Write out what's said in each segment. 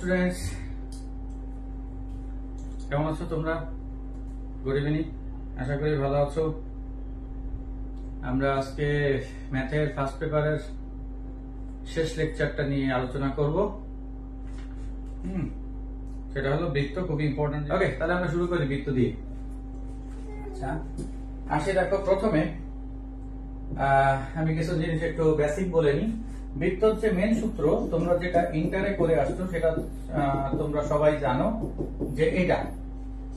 Students, কেমন আছো তোমরা? গুড ইভিনিং, আশা করি ভালো আছো। আমরা আজকে ম্যাথের ফার্স্ট পেপারের শেষ লেকচারটা নিয়ে আলোচনা করব। সেটা হলো বৃত্ত, খুবই ইম্পর্টেন্ট। ওকে, তাহলে আমরা শুরু করি বৃত্ত দিয়ে। আচ্ছা, আসে দেখো, প্রথমে আমি কিছু জিনিস একটু বেসিক বলে নিই। বৃত্ত হচ্ছে মেন সূত্র, তোমরা যেটা ইন্টারে করে আসছো সেটা তোমরা সবাই জানো যে এটা।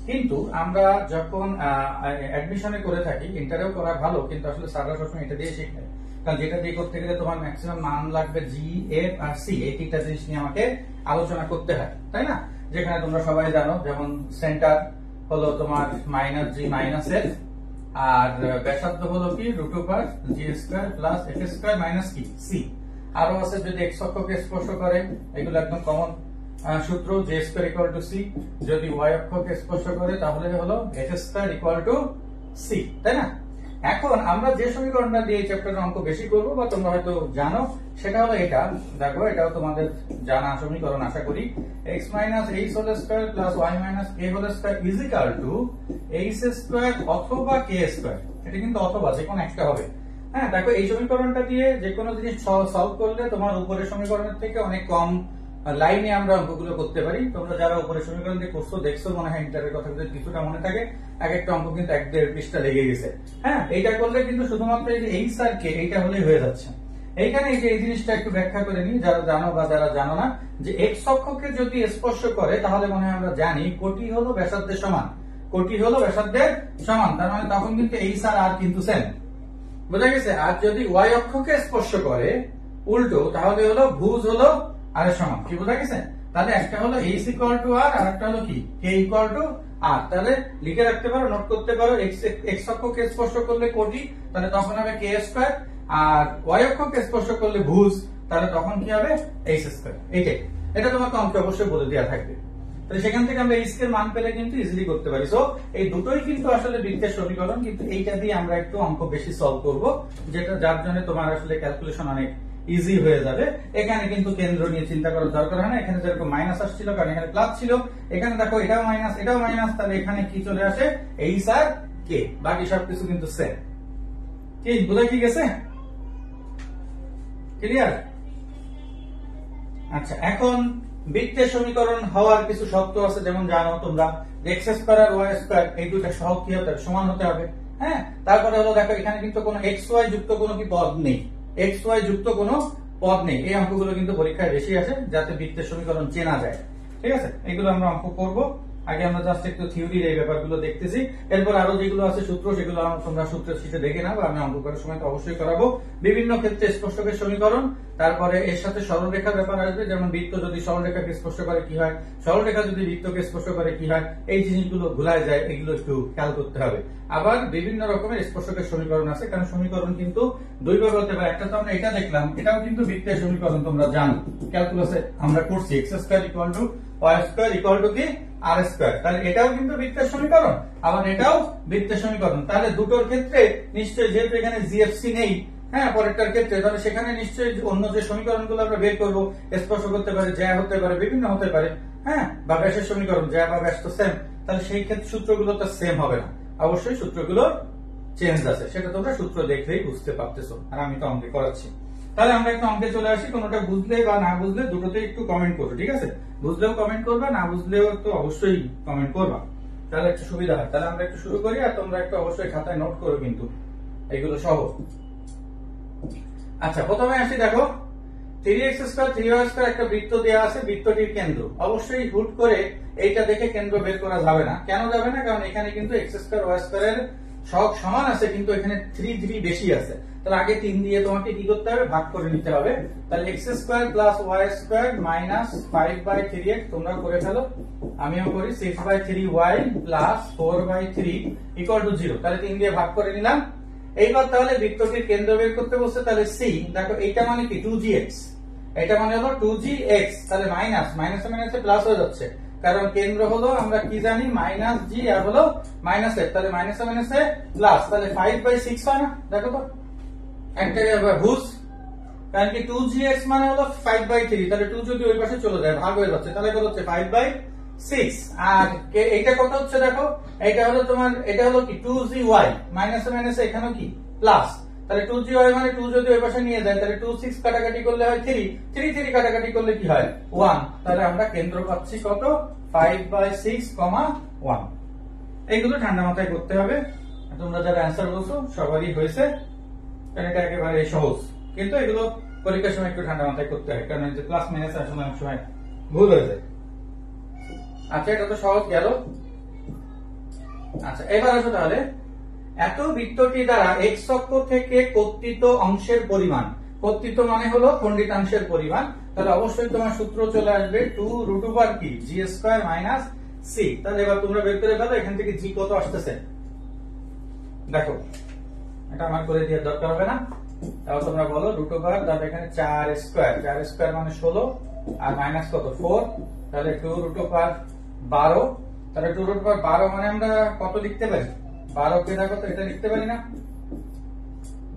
কিন্তু আমরা যখন অ্যাডমিশনে করে থাকি, ইন্টারেও করা ভালো, কিন্তু আসলে স্যাররা সবসময় এটা দিয়ে শেখায়। কারণ যেটা দিয়ে করতে গেলে তোমার ম্যাক্সিমাম মান লাগবে জি, এফ আর সি, এই তিনটা জিনিস নিয়ে আমাকে আলোচনা করতে হয়, তাই না? যেখানে তোমরা সবাই জানো, যেমন সেন্টার হলো তোমার মাইনাস জি মাইনাস এফ, আর ব্যাসার্ধ হলো কি রুট ওভার জি square plus F square minus কি সি। আরো আছে যদি এক্স অক্ষকে স্পর্শ করে, এগুলো একদম কমন সূত্র, J square equal to C. যদি ওয়াই অক্ষকে স্পর্শ করে তাহলে হলো F square equal to C, তাই না? এখন আমরা যে সমীকরণটা দিয়ে চ্যাপ্টারের অঙ্ক বেশি করব বা তোমরা হয়তো জানো, সেটা হলো এটা। দেখো, এটাও তোমাদের জানা সমীকরণ আশা করি। x minus H whole square plus Y minus K whole square is equal to H square অথবা কে স্কয়ার। এটা কিন্তু অথবা যে কোনো একটা হবে। হ্যাঁ, দেখো, এই সমীকরণটা দিয়ে যে কোনো জিনিস সলভ করলে তোমার উপরের সমীকরণের থেকে অনেক কম লাইনে আমরা অঙ্কগুলো করতে পারি। তোমরা যারা উপরের সমীকরণ দিয়ে করছো দেখছো, মনে হয় ইন্টারের কথা কিছুটা মনে থাকে। এক একটা অঙ্ক কিন্তু 1-1.5 পৃষ্ঠা লেগে গেছে। হ্যাঁ, এইটা করলে কিন্তু শুধুমাত্র এই যে এইচ আর কে, এইটা হলেই হয়ে যাচ্ছে। এইখানে এই যে এই জিনিসটা একটু ব্যাখ্যা করে নিই, যারা জানো বা যারা জানো না, যে এক্স অক্ষকে যদি স্পর্শ করে তাহলে মনে হয় আমরা জানি কোটি হলো ব্যাসার্ধের সমান। কোটি হলো ব্যাসার্ধের সমান, তার মানে তখন কিন্তু এইচ আর আর কিন্তু সেম, বোঝা গেছে? আর যদি ওয়াই অক্ষকে স্পর্শ করে উল্টো, তাহলে হলো ভুজ হলো আর এর সমান। কি বোঝা গেছে? তাহলে একটা হলো এইচ ইকুয়াল টু আর, আর একটা হলো কি কে ইকুয়াল টু আর। তাহলে লিখে রাখতে পারো, নোট করতে পারো, এক্স অক্ষকে স্পর্শ করলে কোটি, তাহলে তখন হবে কে স্কয়ার, আর ওয়াই অক্ষকে স্পর্শ করলে ভুজ, তাহলে তখন কি হবে এইচ স্কয়ার। এইটাই, এটা তোমাকে অঙ্কে অবশ্যই বলে দেওয়া থাকবে। তাহলে সেখান থেকে আমরা এইচ এর মান পেলে কিন্তু ইজিলি করতে পারি। সো এই দুটোই কিন্তু আসলে বৃত্তের সমীকরণ, কিন্তু এইটা দিয়ে আমরা একটু অঙ্ক বেশি সলভ করব, যেটা যার জন্য তোমার আসলে ক্যালকুলেশন অনেক ইজি হয়ে যাবে। এখানে কিন্তু কেন্দ্র নিয়ে চিন্তা করার দরকার হয় না। এখানে যেরকম মাইনাস আসছিল, কারণ এখানে প্লাস ছিল, এখানে দেখো এটাও মাইনাস এটাও মাইনাস, তাহলে এখানে কি চলে আসে এইচ আর কে, বাকি সবকিছু কিন্তু সেম। কি বোঝা কি গেছে? ক্লিয়ার? আচ্ছা, এখন বৃত্তের সমীকরণ হওয়ার কিছু শর্ত আছে, যেমন জানো তোমরা এক্স স্কয়ার আর ওয়াই স্কয়ার এই দুটো সহগ কি হতে হবে, সমান হতে হবে। হ্যাঁ, তারপরে হলো দেখো এখানে কিন্তু কোনো এক্স ওয়াই যুক্ত কোনো কি পদ নেই, এক্স ওয়াই যুক্ত কোনো পদ নেই। এই অঙ্কগুলো কিন্তু পরীক্ষায় বেশি আসে, যাতে বৃত্তের সমীকরণ চেনা যায়। ঠিক আছে, এগুলো আমরা অঙ্ক করব। আগে আমরা জাস্ট একটু থিওরির এই ব্যাপারগুলো দেখতেছি, এরপর আরো যেগুলো আছে সূত্র, সেগুলো তোমরা সূত্রের শীটে দেখে নাও, আমি অঙ্ক করার সময় তো অবশ্যই করাবো। বিভিন্ন ক্ষেত্রে স্পর্শকের সমীকরণ, তারপরে এর সাথে সরলরেখার ব্যাপার আসবে, যেমন বৃত্ত যদি সরলরেখাকে স্পর্শ করে কি হয়, সরলরেখা যদি বৃত্তকে স্পর্শ করে কি হয়, এই জিনিসগুলো ভুলায় যায়, এগুলো একটু খেয়াল করতে হবে। আবার বিভিন্ন রকমের স্পর্শকের সমীকরণ আছে, কারণ সমীকরণ কিন্তু দুই ভাবে হতে পারে। একটা তো আমরা এটা দেখলাম, এটাও কিন্তু বৃত্তের সমীকরণ, তোমরা জানো ক্যালকুলাসে আমরা করছি X square equal to Y square equal to কি আর স্কয়ার। তাহলে এটাও কিন্তু বৃত্তের সমীকরণ, আবার এটাও বৃত্তের সমীকরণ। তাহলে দুটোর ক্ষেত্রে নিশ্চয়ই, যেহেতু এখানে জিএফসি নেই, হ্যাঁ, পরেরটার ক্ষেত্রে, তাহলে সেখানে নিশ্চয়ই অন্য যে সমীকরণগুলো আমরা বের করবো, স্পর্শ করতে পারে, জ্যা হতে পারে, বিভিন্ন হতে পারে, হ্যাঁ, বা ব্যাসের সমীকরণ, জ্যা বা ব্যাস তো সেম। তাহলে সেই ক্ষেত্রে সূত্রগুলো তো সেম হবে না, অবশ্যই সূত্রগুলো চেঞ্জ আছে, সেটা তোমরা সূত্র দেখলেই বুঝতে পারতেছো, আর আমি তো অঙ্কে করাচ্ছি। তাহলে আমরা একটু অঙ্কে চলে আসি। কোনোটা বুঝলে বা না বুঝলে দুটোতে একটু কমেন্ট করো, ঠিক আছে? বুঝলেও কমেন্ট করবা, না বুঝলেও তো অবশ্যই কমেন্ট করবা, তাহলে একটু সুবিধা হয়। তাহলে আমরা একটু শুরু করি, আর তোমরা একটু অবশ্যই খাতায় নোট করো কিন্তু এগুলো সহ। আচ্ছা, প্রথমে আসি, দেখো 3x স্কয়ার 3y স্কয়ার একটা বৃত্ত দেওয়া আছে, বৃত্তটির কেন্দ্র। অবশ্যই হুট করে এইটা দেখে কেন্দ্র বের করা যাবে না। কেন যাবে না? কারণ এখানে কিন্তু x স্কয়ার y স্কয়ারের সহগ সমান আছে, কিন্তু এখানে 3 বেশি আছে। তাহলে আগে 3 দিয়ে তোমাকে কি করতে হবে, ভাগ করে নিতে হবে। তাহলে x square plus y square minus 5/3x, তোমরা করে ফেলো, আমিও করি, 6/3y প্লাস 4/3 ইকুয়াল টু 0। তাহলে 3 দিয়ে ভাগ করে নিলাম। এইবার তাহলে বৃত্তটির কেন্দ্র বের করতে বলছে, তাহলে সি, দেখো এইটা মানে কি 2gx, এটা মানে হলো 2gx। তাহলে মাইনাস মাইনাসে মাইনাসে প্লাস হয়ে যাচ্ছে, কারণ কেন্দ্র হলো আমরা কি জানি মাইনাস জি, আর হলো মাইনাস এফ। তাহলে মাইনাসে মাইনাসে প্লাস, তাহলে 5/6 হয় না? দেখো তো, একটা ভুজ কারণ কি 2gx মানে হলো 5/3, তাহলে 2 যদি ওই পাশে চলে যায় ভাগ হয়ে যাচ্ছে, তাহলে কত হচ্ছে 5/6। আর এইটা কত হচ্ছে দেখো, এটা হলো তোমার, এটা হলো কি 2gy মাইনাসে মাইনাসে এখানেও কি প্লাস, তাহলে 2gy মানে 2 যদি ওই পাশে নিয়ে যায় তাহলে 2 6 কাটাকাটি করলে হয় 3, 3 3 কাটাকাটি করলে কি হয় 1, তাহলে আমরা কেন্দ্র পাচ্ছি কত 5/6, 1। এইগুলো ঠান্ডা মাথায় করতে হবে। তোমরা যারা অ্যান্সার বলছো সবারই হয়েছে, কারণ এটা একেবারে সহজ, কিন্তু এগুলো পরীক্ষার সময় একটু ঠান্ডা মাথায় করতে হয়, কারণ যে প্লাস মাইনাস আসলে অনেক সময় ভুল হয়ে যায়। আচ্ছা, এটা তো সহজ গেল। আচ্ছা, এবার আসো তাহলে, এত বৃত্তটি দ্বারা এক্স অক্ষ থেকে কর্তিত অংশের পরিমাণ, কর্তিত মানে হলো খণ্ডিতাংশের পরিমাণ, তাহলে অবশ্যই তোমার সূত্র চলে আসবে 2√, কি g² - c। তাহলে এবার তোমরা বের করে ফেলো এখান থেকে জি কত আসতেছে। দেখো, এটা আমার করে দেওয়ার দরকার হবে না, তাহলে তোমরা বলো √, তাহলে এখানে 4² মানে 16, আর মাইনাস কত 4, তাহলে 2√12, তাহলে 2√12 মানে আমরা কত লিখতে পারি, 12 কে দেখো তো এটা লিখতে পারি না,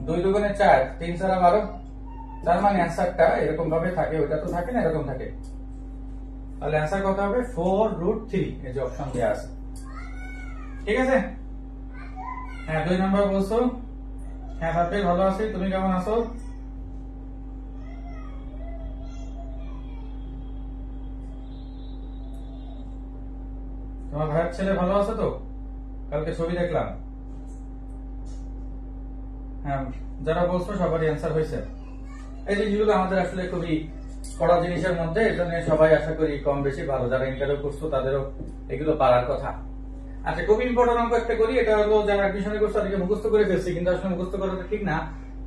2 দুগুণে 4, 3 4 12, তার মানে অ্যান্সারটা এরকম ভাবে থাকে, ওটা তো থাকে না, এরকম থাকে। তাহলে অ্যান্সার কত হবে 4√3, এই যে অপশন দেয়া আছে। ঠিক আছে, হ্যাঁ 2 নম্বর বলছো। হ্যাঁ ভাবে ভালো আছি, তুমি কেমন আছো? তোমার ভাইয়ের ছেলে ভালো আছে তো? কালকে ছবি দেখলাম। হ্যাঁ, যারা বলছো সবারই অ্যান্সার হয়েছে। এই জিনিসগুলো আমাদের আসলে খুবই পড়া জিনিসের মধ্যে, এজন্য সবাই আশা করি কম বেশি ভালো, যারা ইন্টারভিউ করছো তাদেরও এগুলো পারার কথা। আচ্ছা, খুবই ইম্পর্টেন্ট অঙ্ক একটা করি, এটা হলো যারা অ্যাডমিশনে করছে তাদেরকে মুখস্থ করে ফেলছি, কিন্তু আসলে মুখস্থ করাটা ঠিক না।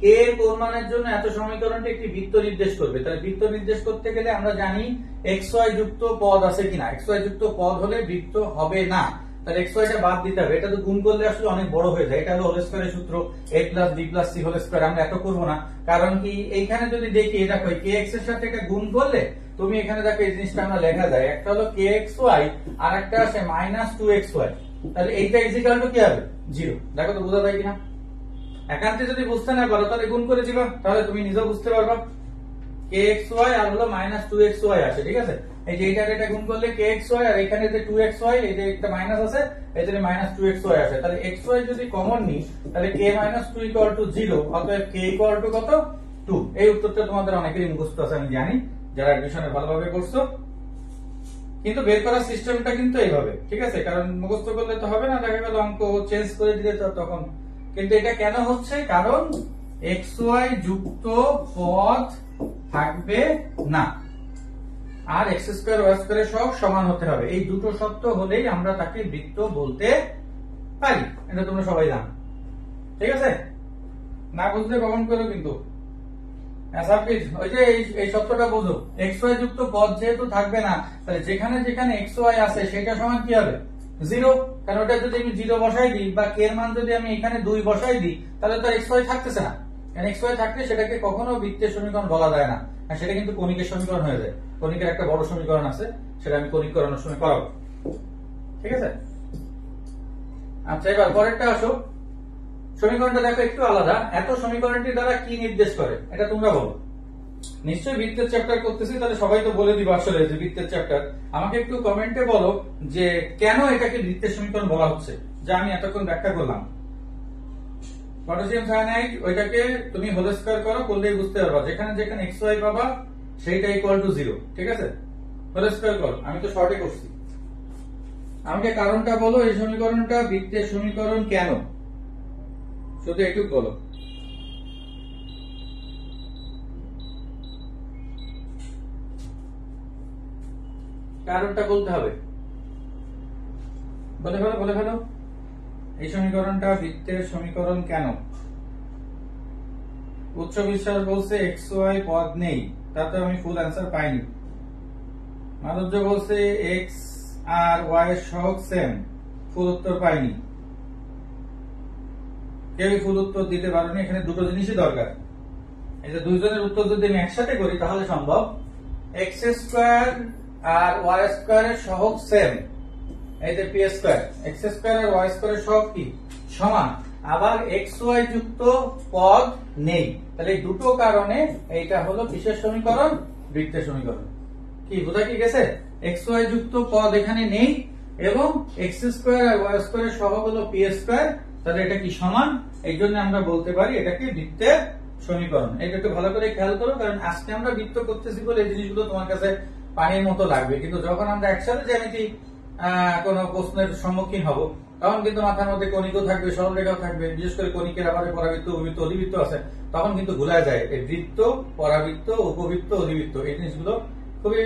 কে এর কোন মানের জন্য এত সমীকরণটি একটি বৃত্ত নির্দেশ করবে, তাহলে বৃত্ত নির্দেশ করতে গেলে আমরা জানি xy যুক্ত পদ আছে কিনা, xy যুক্ত পদ হলে বৃত্ত হবে না, তাহলে xy টা বাদ দিতে হবে। এটা তো গুণ করলে আসলে অনেক বড় হয়ে যায়, এটা হলো হোল স্কয়ারের সূত্র a + b + c whole square, আমরা এত করব না, কারণ কি এইখানে যদি দেখি দেখো kx এর সাথে এটা গুণ করলে তুমি এখানে দেখো এই জিনিসটা আমরা লেখা যায়, একটা হলো kxy আর একটা আছে -2xy, তাহলে এইটা ইকুয়াল টু কি হবে 0। দেখো তো বোঝা যায় কিনা, একান্তে যদি বুঝতে না পারো তাহলে গুণ করে দিবা, তাহলে তুমি নিজেও বুঝতে পারবা। kxy আর হলো -2xy আসে, ঠিক আছে, এই যে এটা গুণ করলে kxy আর এখানে যে 2xy, এই যে একটা মাইনাস আছে এই জন্য -2xy আসে, তাহলে xy যদি কমন নিই তাহলে k - 2 = 0, অতএব k = কত 2। এই উত্তরটা তোমাদের অনেকেরই মুখস্থ আছে আমি জানি, যারা অ্যাডমিশনে ভালোভাবে করছো, কিন্তু বের করার সিস্টেমটা কিন্তু এইভাবে, ঠিক আছে, কারণ মুখস্থ করলে তো হবে না, দেখা গেল অঙ্ক চেঞ্জ করে দিলে তো তখন। কিন্তু এটা কেন হচ্ছে, কারণ xy যুক্ত পদ থাকবে না, আর x² y² এর সহগ সমান হতে হবে, এই দুটো শর্ত হলেই আমরা তাকে বৃত্ত বলতে পারি, এটা তোমরা সবাই জানো। ঠিক আছে, না বুঝলে কমেন্ট করো কিন্তু। ওই যে এই শর্তটা বোঝো, xy যুক্ত পদ যেহেতু থাকবে না, তাহলে যেখানে যেখানে xy আছে সেটা সমান কি হবে 0, কারণ ওটা যদি আমি 0 বসাই দিই বা k এর মান যদি আমি এখানে 2 বসাই দিই তাহলে তো xy থাকতেছে না, কারণ xy থাকলে সেটাকে কখনো বৃত্তের সমীকরণ বলা যায় না, আর সেটা কিন্তু কণিকের সমীকরণ হয়ে যায়। কণিকের একটা বড় সমীকরণ আছে, সেটা আমি কণিক করানোর সময় করাবো। ঠিক আছে, আচ্ছা এবার পরেরটা আসো। সমীকরণটা দেখো একটু আলাদা, এত সমীকরণটি দ্বারা কি নির্দেশ করে এটা তোমরা বলো। নিশ্চয়ই বৃত্তের চ্যাপ্টার করতেছি, তাহলে সবাই তো বলে দিব আসলে যে বৃত্তের চ্যাপ্টার। আমাকে একটু কমেন্টে বলো যে কেন এটাকে বৃত্তের সমীকরণ বলা হচ্ছে, যা আমি এতক্ষণ ব্যাখ্যা করলাম। পটাশিয়াম সায়ানাইড ওইটাকে তুমি হোল স্কয়ার করো, করলেই বুঝতে পারবা, যেখানে যেখানে xy পাবা সেইটা = 0, ঠিক আছে, হোল স্কয়ার করো, আমি তো শর্টে করছি। আমাকে কারণটা বলো, এই সমীকরণটা বৃত্তের সমীকরণ কেন, শুধু একটু বলো। কারণটা বলতে হবে, বলে ফেলো এই সমীকরণটা বৃত্তের সমীকরণ কেন। উচ্চ বিশ্বাস বলছে xy পদ নেই, তাতে আমি ফুল অ্যান্সার পাইনি। মাধুর্য বলছে x আর y এর সহগ সেম, ফুল উত্তর পাইনি। কেউ ফুল উত্তর দিতে পারোনি, এখানে দুটো জিনিসই দরকার। এই যে দুইজনের উত্তর যদি আমি একসাথে করি তাহলে সম্ভব। x² আর y² এর সহগ সেম, এই যে p², x² আর y² এর সহগ কি সমান, আবার এক্স ওয়াই যুক্ত পদ নেই। তাহলে এই দুটো কারণে এইটা হলো কিসের সমীকরণ? বৃত্তের সমীকরণ। কি বোঝা কি গেছে? এক্স ওয়াই যুক্ত পদ এখানে নেই এবং এক্স স্কোয়ার আর ওয়াই স্কোয়ার সহগ হলো পি স্কোয়ার। তাহলে এটা কি সমান? এই জন্য আমরা বলতে পারি এটাকে বৃত্তের সমীকরণ। এটা একটু ভালো করে খেয়াল করো, কারণ আজকে আমরা বৃত্ত করতেছি বলে এই জিনিসগুলো তোমার কাছে পানির মতো লাগবে, কিন্তু যখন আমরা একসাথে জ্যামিতি কোন প্রশ্নের সম্মুখীন হব তখন কিন্তু মাথার মধ্যে কণিকও থাকবে, সরলরেখাও থাকবে, বিশেষ করে কণিকের আবার পরাবৃত্ত, উপবৃত্ত, অধিবৃত্ত আছে, তখন কিন্তু ভুলা যায় এই বৃত্ত, পরাবৃত্ত, উপবৃত্ত, অধিবৃত্ত এই জিনিসগুলো খুবই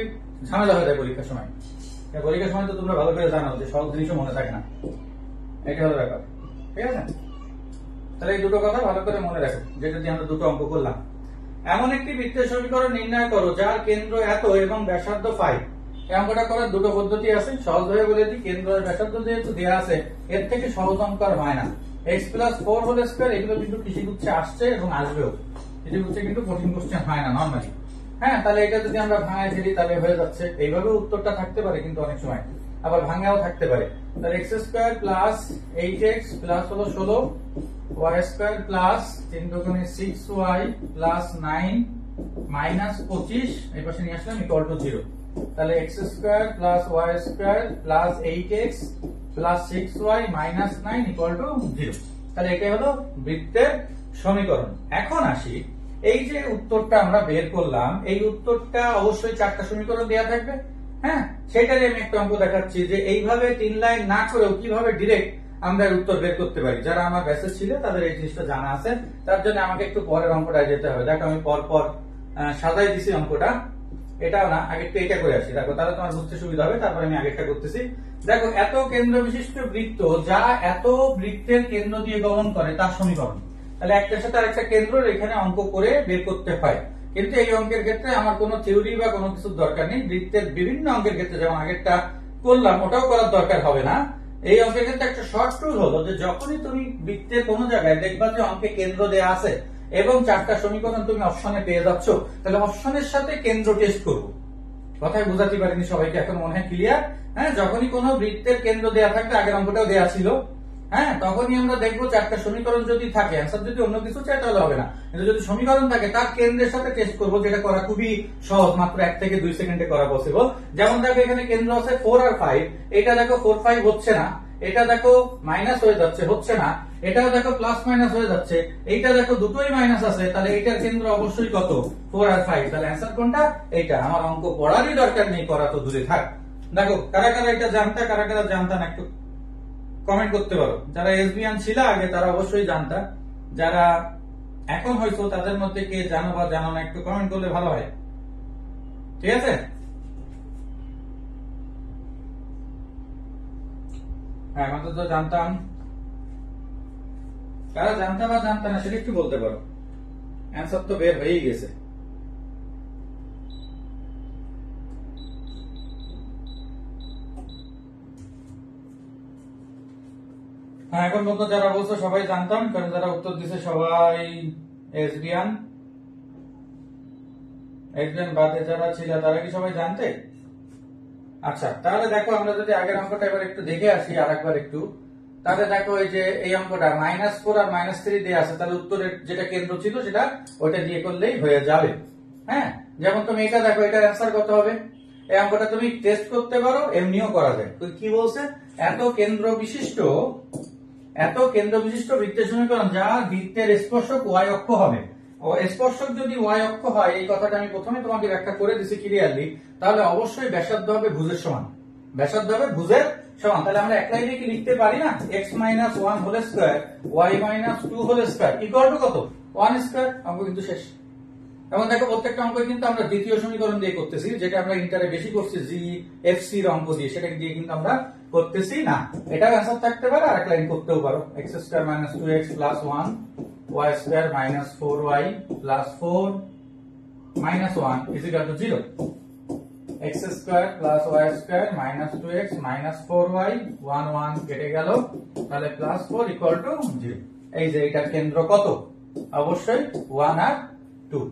ঝামেলা হয়ে যায় পরীক্ষার সময়। পরীক্ষার সময় তো তোমরা ভালো করে জানো যে সব জিনিসও মনে থাকে না, এটা হলো ব্যাপার। ঠিক আছে, তাহলে এই দুটো কথা ভালো করে মনে রাখো, যেটা দিয়ে আমরা দুটো অঙ্ক করলাম। এমন একটি বৃত্তের সমীকরণ নির্ণয় করো যার কেন্দ্র এত এবং ব্যাসার্ধ 5। এই অঙ্কটা করার দুটো পদ্ধতি আছে। সহজভাবে বলে দিই, কেন্দ্র আর ব্যাসার্ধ যেহেতু দেওয়া আছে, এর থেকে সহজ অঙ্ক আর হয় না। x+4 হোল স্কয়ার এগুলো কিন্তু কৃষি গুচ্ছে আসছে এবং আসবেও, কৃষি গুচ্ছে কিন্তু কঠিন কোশ্চেন হয় না নরমালি। হ্যাঁ, তাহলে এটা যদি আমরা ভাঙায় ফেলি তাহলে হয়ে যাচ্ছে। এইভাবে উত্তরটা থাকতে পারে কিন্তু অনেক সময়, আবার ভাঙাও থাকতে পারে। তাহলে x² + 8x প্লাস হলো 16, y² + 3 দুগুণে 6y + 9 - 25 এই পাশে নিয়ে আসলাম ইকুয়াল টু 0। তাহলে x² + y² + 8x + 6y - 9 equal to 0। তাহলে এটাই হলো বৃত্তের সমীকরণ। এখন আসি, এই যে উত্তরটা আমরা বের করলাম, এই উত্তরটা অবশ্যই 4টা সমীকরণ দেওয়া থাকবে। হ্যাঁ, সেটারই আমি একটা অঙ্ক দেখাচ্ছি যে এইভাবে 3 লাইন না করেও কিভাবে ডিরেক্ট আমরা উত্তর বের করতে পারি। যারা আমার ব্যাচে ছিল তাদের এই জিনিসটা জানা আছে, তার জন্য আমাকে একটু পরের অঙ্কটা যেতে হবে। দেখো আমি পর পর সাজাই দিছি অঙ্কটা, এটাও না, আগে একটু এটা করে আসি, দেখো তাহলে তোমার বুঝতে সুবিধা হবে। তারপরে আমি আগেরটা করতেছি। দেখো, এত কেন্দ্র বিশিষ্ট বৃত্ত যা এত বৃত্তের কেন্দ্র দিয়ে গমন করে তার সমীকরণ। তাহলে একটার সাথে আরেকটা কেন্দ্র এখানে অঙ্ক করে বের করতে হয়, কিন্তু এই অঙ্কের ক্ষেত্রে আমার কোনো থিওরি বা কোনো কিছুর দরকার নেই। বৃত্তের বিভিন্ন অঙ্কের ক্ষেত্রে যেমন আগেরটা করলাম ওটাও করার দরকার হবে না। এই অঙ্কের ক্ষেত্রে একটা শর্ট টুল হলো যে যখনই তুমি বৃত্তের কোনো জায়গায় দেখবা যে অঙ্কে কেন্দ্র দেয়া আছে এবং 4টা সমীকরণ তুমি অপশনে পেয়ে যাচ্ছ, তাহলে অপশনের সাথে কেন্দ্র টেস্ট করবো। কথায় বুঝাতে পারিনি সবাইকে? এখন মনে হয় ক্লিয়ার? হ্যাঁ, যখনই কোনো বৃত্তের কেন্দ্র দেয়া থাকবে, আগের অঙ্কটাও দেয়া ছিল, হ্যাঁ, তখনই আমরা দেখবো 4টা সমীকরণ যদি থাকে, অ্যান্সার যদি অন্য কিছু চাই তাহলে হবে না, কিন্তু যদি সমীকরণ থাকে তার কেন্দ্রের সাথে টেস্ট করবো, যেটা করা খুবই সহজ, মাত্র 1 থেকে 2 সেকেন্ডে করা পসিবল। যেমন দেখো এখানে কেন্দ্র আছে 4 আর 5, এটা দেখো 4 5 হচ্ছে না, এটা দেখো মাইনাস হয়ে যাচ্ছে, হচ্ছে না, এটাও দেখো প্লাস মাইনাস হয়ে যাচ্ছে, এইটা দেখো দুটোই মাইনাস আছে, তাহলে এইটার কেন্দ্র অবশ্যই কত? 4 আর 5। তাহলে অ্যান্সার কোনটা? এইটা। আমার অঙ্ক পড়ারই দরকার নেই, করা তো দূরে থাক। দেখো কারা কারা এটা জানতা, কারা কারা জানতা না একটু কমেন্ট করতে পারো। যারা এসবিয়ান ছিল আগে তারা অবশ্যই জানতা, যারা এখন হয়তো তাদের মধ্যে কে জানো বা জানো না একটু কমেন্ট করলে ভালো হয়। ঠিক আছে, হ্যাঁ আমাদের তো জানতাম, কারা জানতা বা জানতা না সেটা একটু বলতে পারো। অ্যান্সার তো বের হয়েই গেছে। হ্যাঁ, এখন পর্যন্ত যারা বলছো সবাই জানতাম, কারণ যারা উত্তর দিছে সবাই এসবিয়ান বাদে যারা ছিল তারা কি সবাই জানতে? আচ্ছা, তাহলে দেখো আমরা যদি আগের অঙ্কটা এবার একটু দেখে আসি আর একবার একটু, তাহলে দেখো এই যে এই অঙ্কটা -4 আর -3 দিয়ে আছে, তাহলে উত্তরের যেটা কেন্দ্র ছিল সেটা ওইটা দিয়ে করলেই হয়ে যাবে। হ্যাঁ, যেমন তুমি এটা দেখো, এটার অ্যান্সার কত হবে? এই অঙ্কটা তুমি টেস্ট করতে পারো, এমনিও করা যায়। তো কি বলছে? এত কেন্দ্র বিশিষ্ট বৃত্তের সমীকরণ যার বৃত্তের স্পর্শক y অক্ষ হবে। ও স্পর্শক যদি y অক্ষ হয়, এই কথাটা আমি প্রথমে তোমাকে ব্যাখ্যা করে দিছি ক্লিয়ারলি, তাহলে অবশ্যই ব্যাসার্ধ হবে ভুজের সমান। ব্যাসার্ধ হবে ভুজের সমান। তাহলে আমরা এক লাইনে কি লিখতে পারি না, x - 1 whole square y - 2 whole square equal to কত? 1 স্কয়ার। অঙ্ক কিন্তু শেষ। এবং দেখো প্রত্যেকটা অঙ্ক কিন্তু আমরা দ্বিতীয় সমীকরণ দিয়ে করতেছি, যেটা আমরা ইন্টারে বেশি করছি GFC এর অঙ্ক দিয়ে, সেটা দিয়ে কিন্তু আমরা করতেছি না। এটা অ্যান্সার থাকতে পারে, আর এক লাইন করতেও পারো। x² - 2x + 1 y² - 4y + 4 - 1 = 0। x² + y² - 2x - 4y 1 1 কেটে গেল, তাহলে +4 = 0। এই যে এটার কেন্দ্র কত? অবশ্যই 1 আর 2।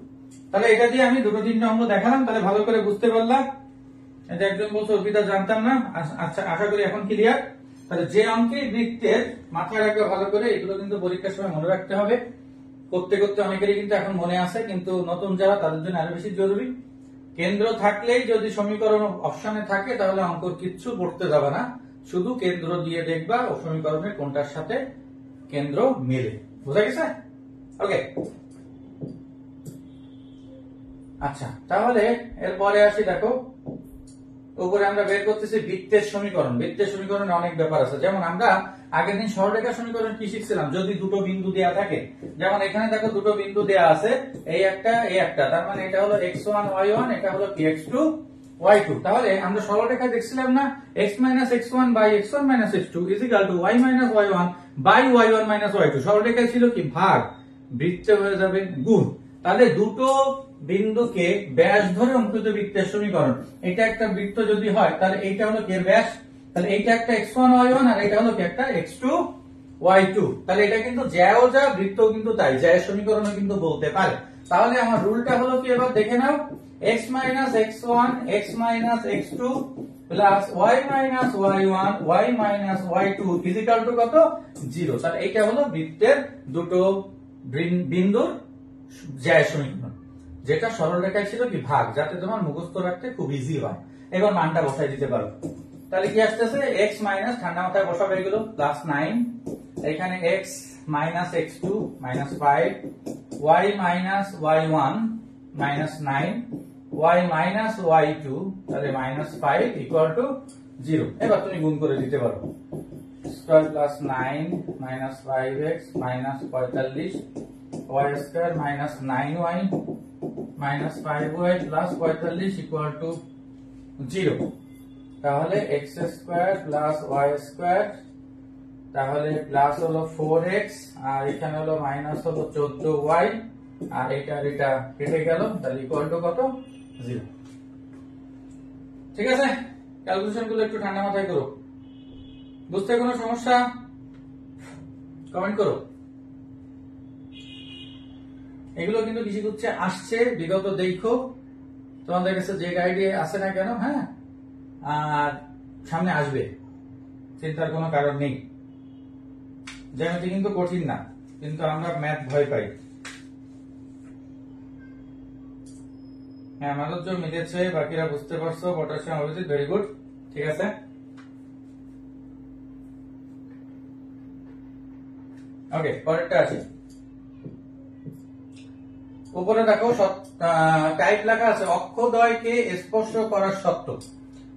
তাহলে এটা দিয়ে আমি দুটো তিনটা অঙ্ক দেখালাম, তাহলে ভালো করে বুঝতে পারলাম। একজন বলছে অর্পিতা জানতাম না। আচ্ছা, আশা করি এখন ক্লিয়ার। তাহলে যে অঙ্কে বৃত্তের মাথায় রাখবে ভালো করে, এগুলো কিন্তু পরীক্ষার সময় মনে রাখতে হবে। করতে করতে অনেকেরই কিন্তু এখন মনে আছে, কিন্তু নতুন যারা তাদের জন্য আরো বেশি জরুরি। কেন্দ্র থাকলেই যদি সমীকরণ অপশনে থাকে তাহলে অঙ্কর কিচ্ছু পড়তে যাবে না, শুধু কেন্দ্র দিয়ে দেখবা ও সমীকরণের কোনটার সাথে কেন্দ্র মেলে। বুঝা গেছে? ওকে, আচ্ছা তাহলে এরপরে আসি। দেখো উপরে আমরা বের করতেছি বৃত্তের সমীকরণ। বৃত্তের সমীকরণে অনেক ব্যাপার আছে, যেমন আমরা আগের দিন সরলরেখা সমীকরণ কি শিখছিলাম, যদি দুটো বিন্দু দেয়া থাকে, যেমন এখানে দেখো দুটো বিন্দু দেয়া আছে, এই একটা, তার মানে এটা হলো x1 y1, এটা হলো কি x2 y2। তাহলে আমরা সরলরেখায় দেখছিলাম না x x1 by x1 x2 is equal to y y1 by y1 y2। সরলরেখায় ছিল কি ভাগ, বৃত্তে হয়ে যাবে গুণ। তাহলে দুটো বিন্দুকে ব্যাস ধরে অঙ্কিত বৃত্তের সমীকরণ। এটা একটা বৃত্ত যদি হয় তাহলে এইটা হলো কি ব্যাস, তাহলে এইটা একটা x1 y1 আর এটা হলো কি একটা x2 y2। তাহলে এটা কিন্তু জ্যাও যা, বৃত্ত কিন্তু তাই, জ্যায়ের সমীকরণও কিন্তু বলতে পারে। তাহলে আমার রুলটা হলো কি, এবার দেখে নাও, x x1 x x2 plus y y1 y y2 is equal to কত, 0। তাহলে এইটা হলো বৃত্তের দুটো বিন্দুর জ্যায়ের সমীকরণ, যেটা সরল রেখায় ছিল কি ভাগ, যাতে তোমার মুখস্থ রাখতে খুব ইজি হয়। এবার মানটা বসাই দিতে পারো। তাহলে কি আসতেছে, x মাইনাস, ঠান্ডা মাথায় বসাবে এগুলো, প্লাস 9, এখানে x minus x2 minus 5, y minus y1 minus 9, y minus y2 তাহলে মাইনাস 5 ইকুয়াল টু 0। এবার তুমি গুণ করে দিতে পারো, square plus 9 minus 5x minus 45 y square minus 9y minus 5y plus 45 equal to 0। তাহলে x square plus y square, তাহলে plus হলো 4x আর এখানে হলো মাইনাস হলো 14y, আর এটা কেটে গেল, তাহলে ইকুয়াল টু কত, 0। ঠিক আছে, ক্যালকুলেশন গুলো একটু ঠান্ডা মাথায় করো। বুঝতে কোনো সমস্যা কমেন্ট করো। এগুলো কিন্তু কিছু কিছু আসছে বিগত, দেখো তোমাদের কাছে যে গাইডে আসে না কেন, হ্যাঁ, আর সামনে আসবে, চিন্তার কোনো কারণ নেই। জ্যামিতি কিন্তু কঠিন না, কিন্তু আমরা ম্যাথ ভয় পাই। হ্যাঁ, আমাদের জন্য মিলেছে, বাকিরা বুঝতে পারছো, পটাশিয়াম অভিজিৎ, ভেরি গুড। ঠিক আছে, ওকে, পরেরটা আছে। উপরে দেখো টাইপ লেখা আছে, অক্ষদ্বয়কে স্পর্শ করার শর্ত।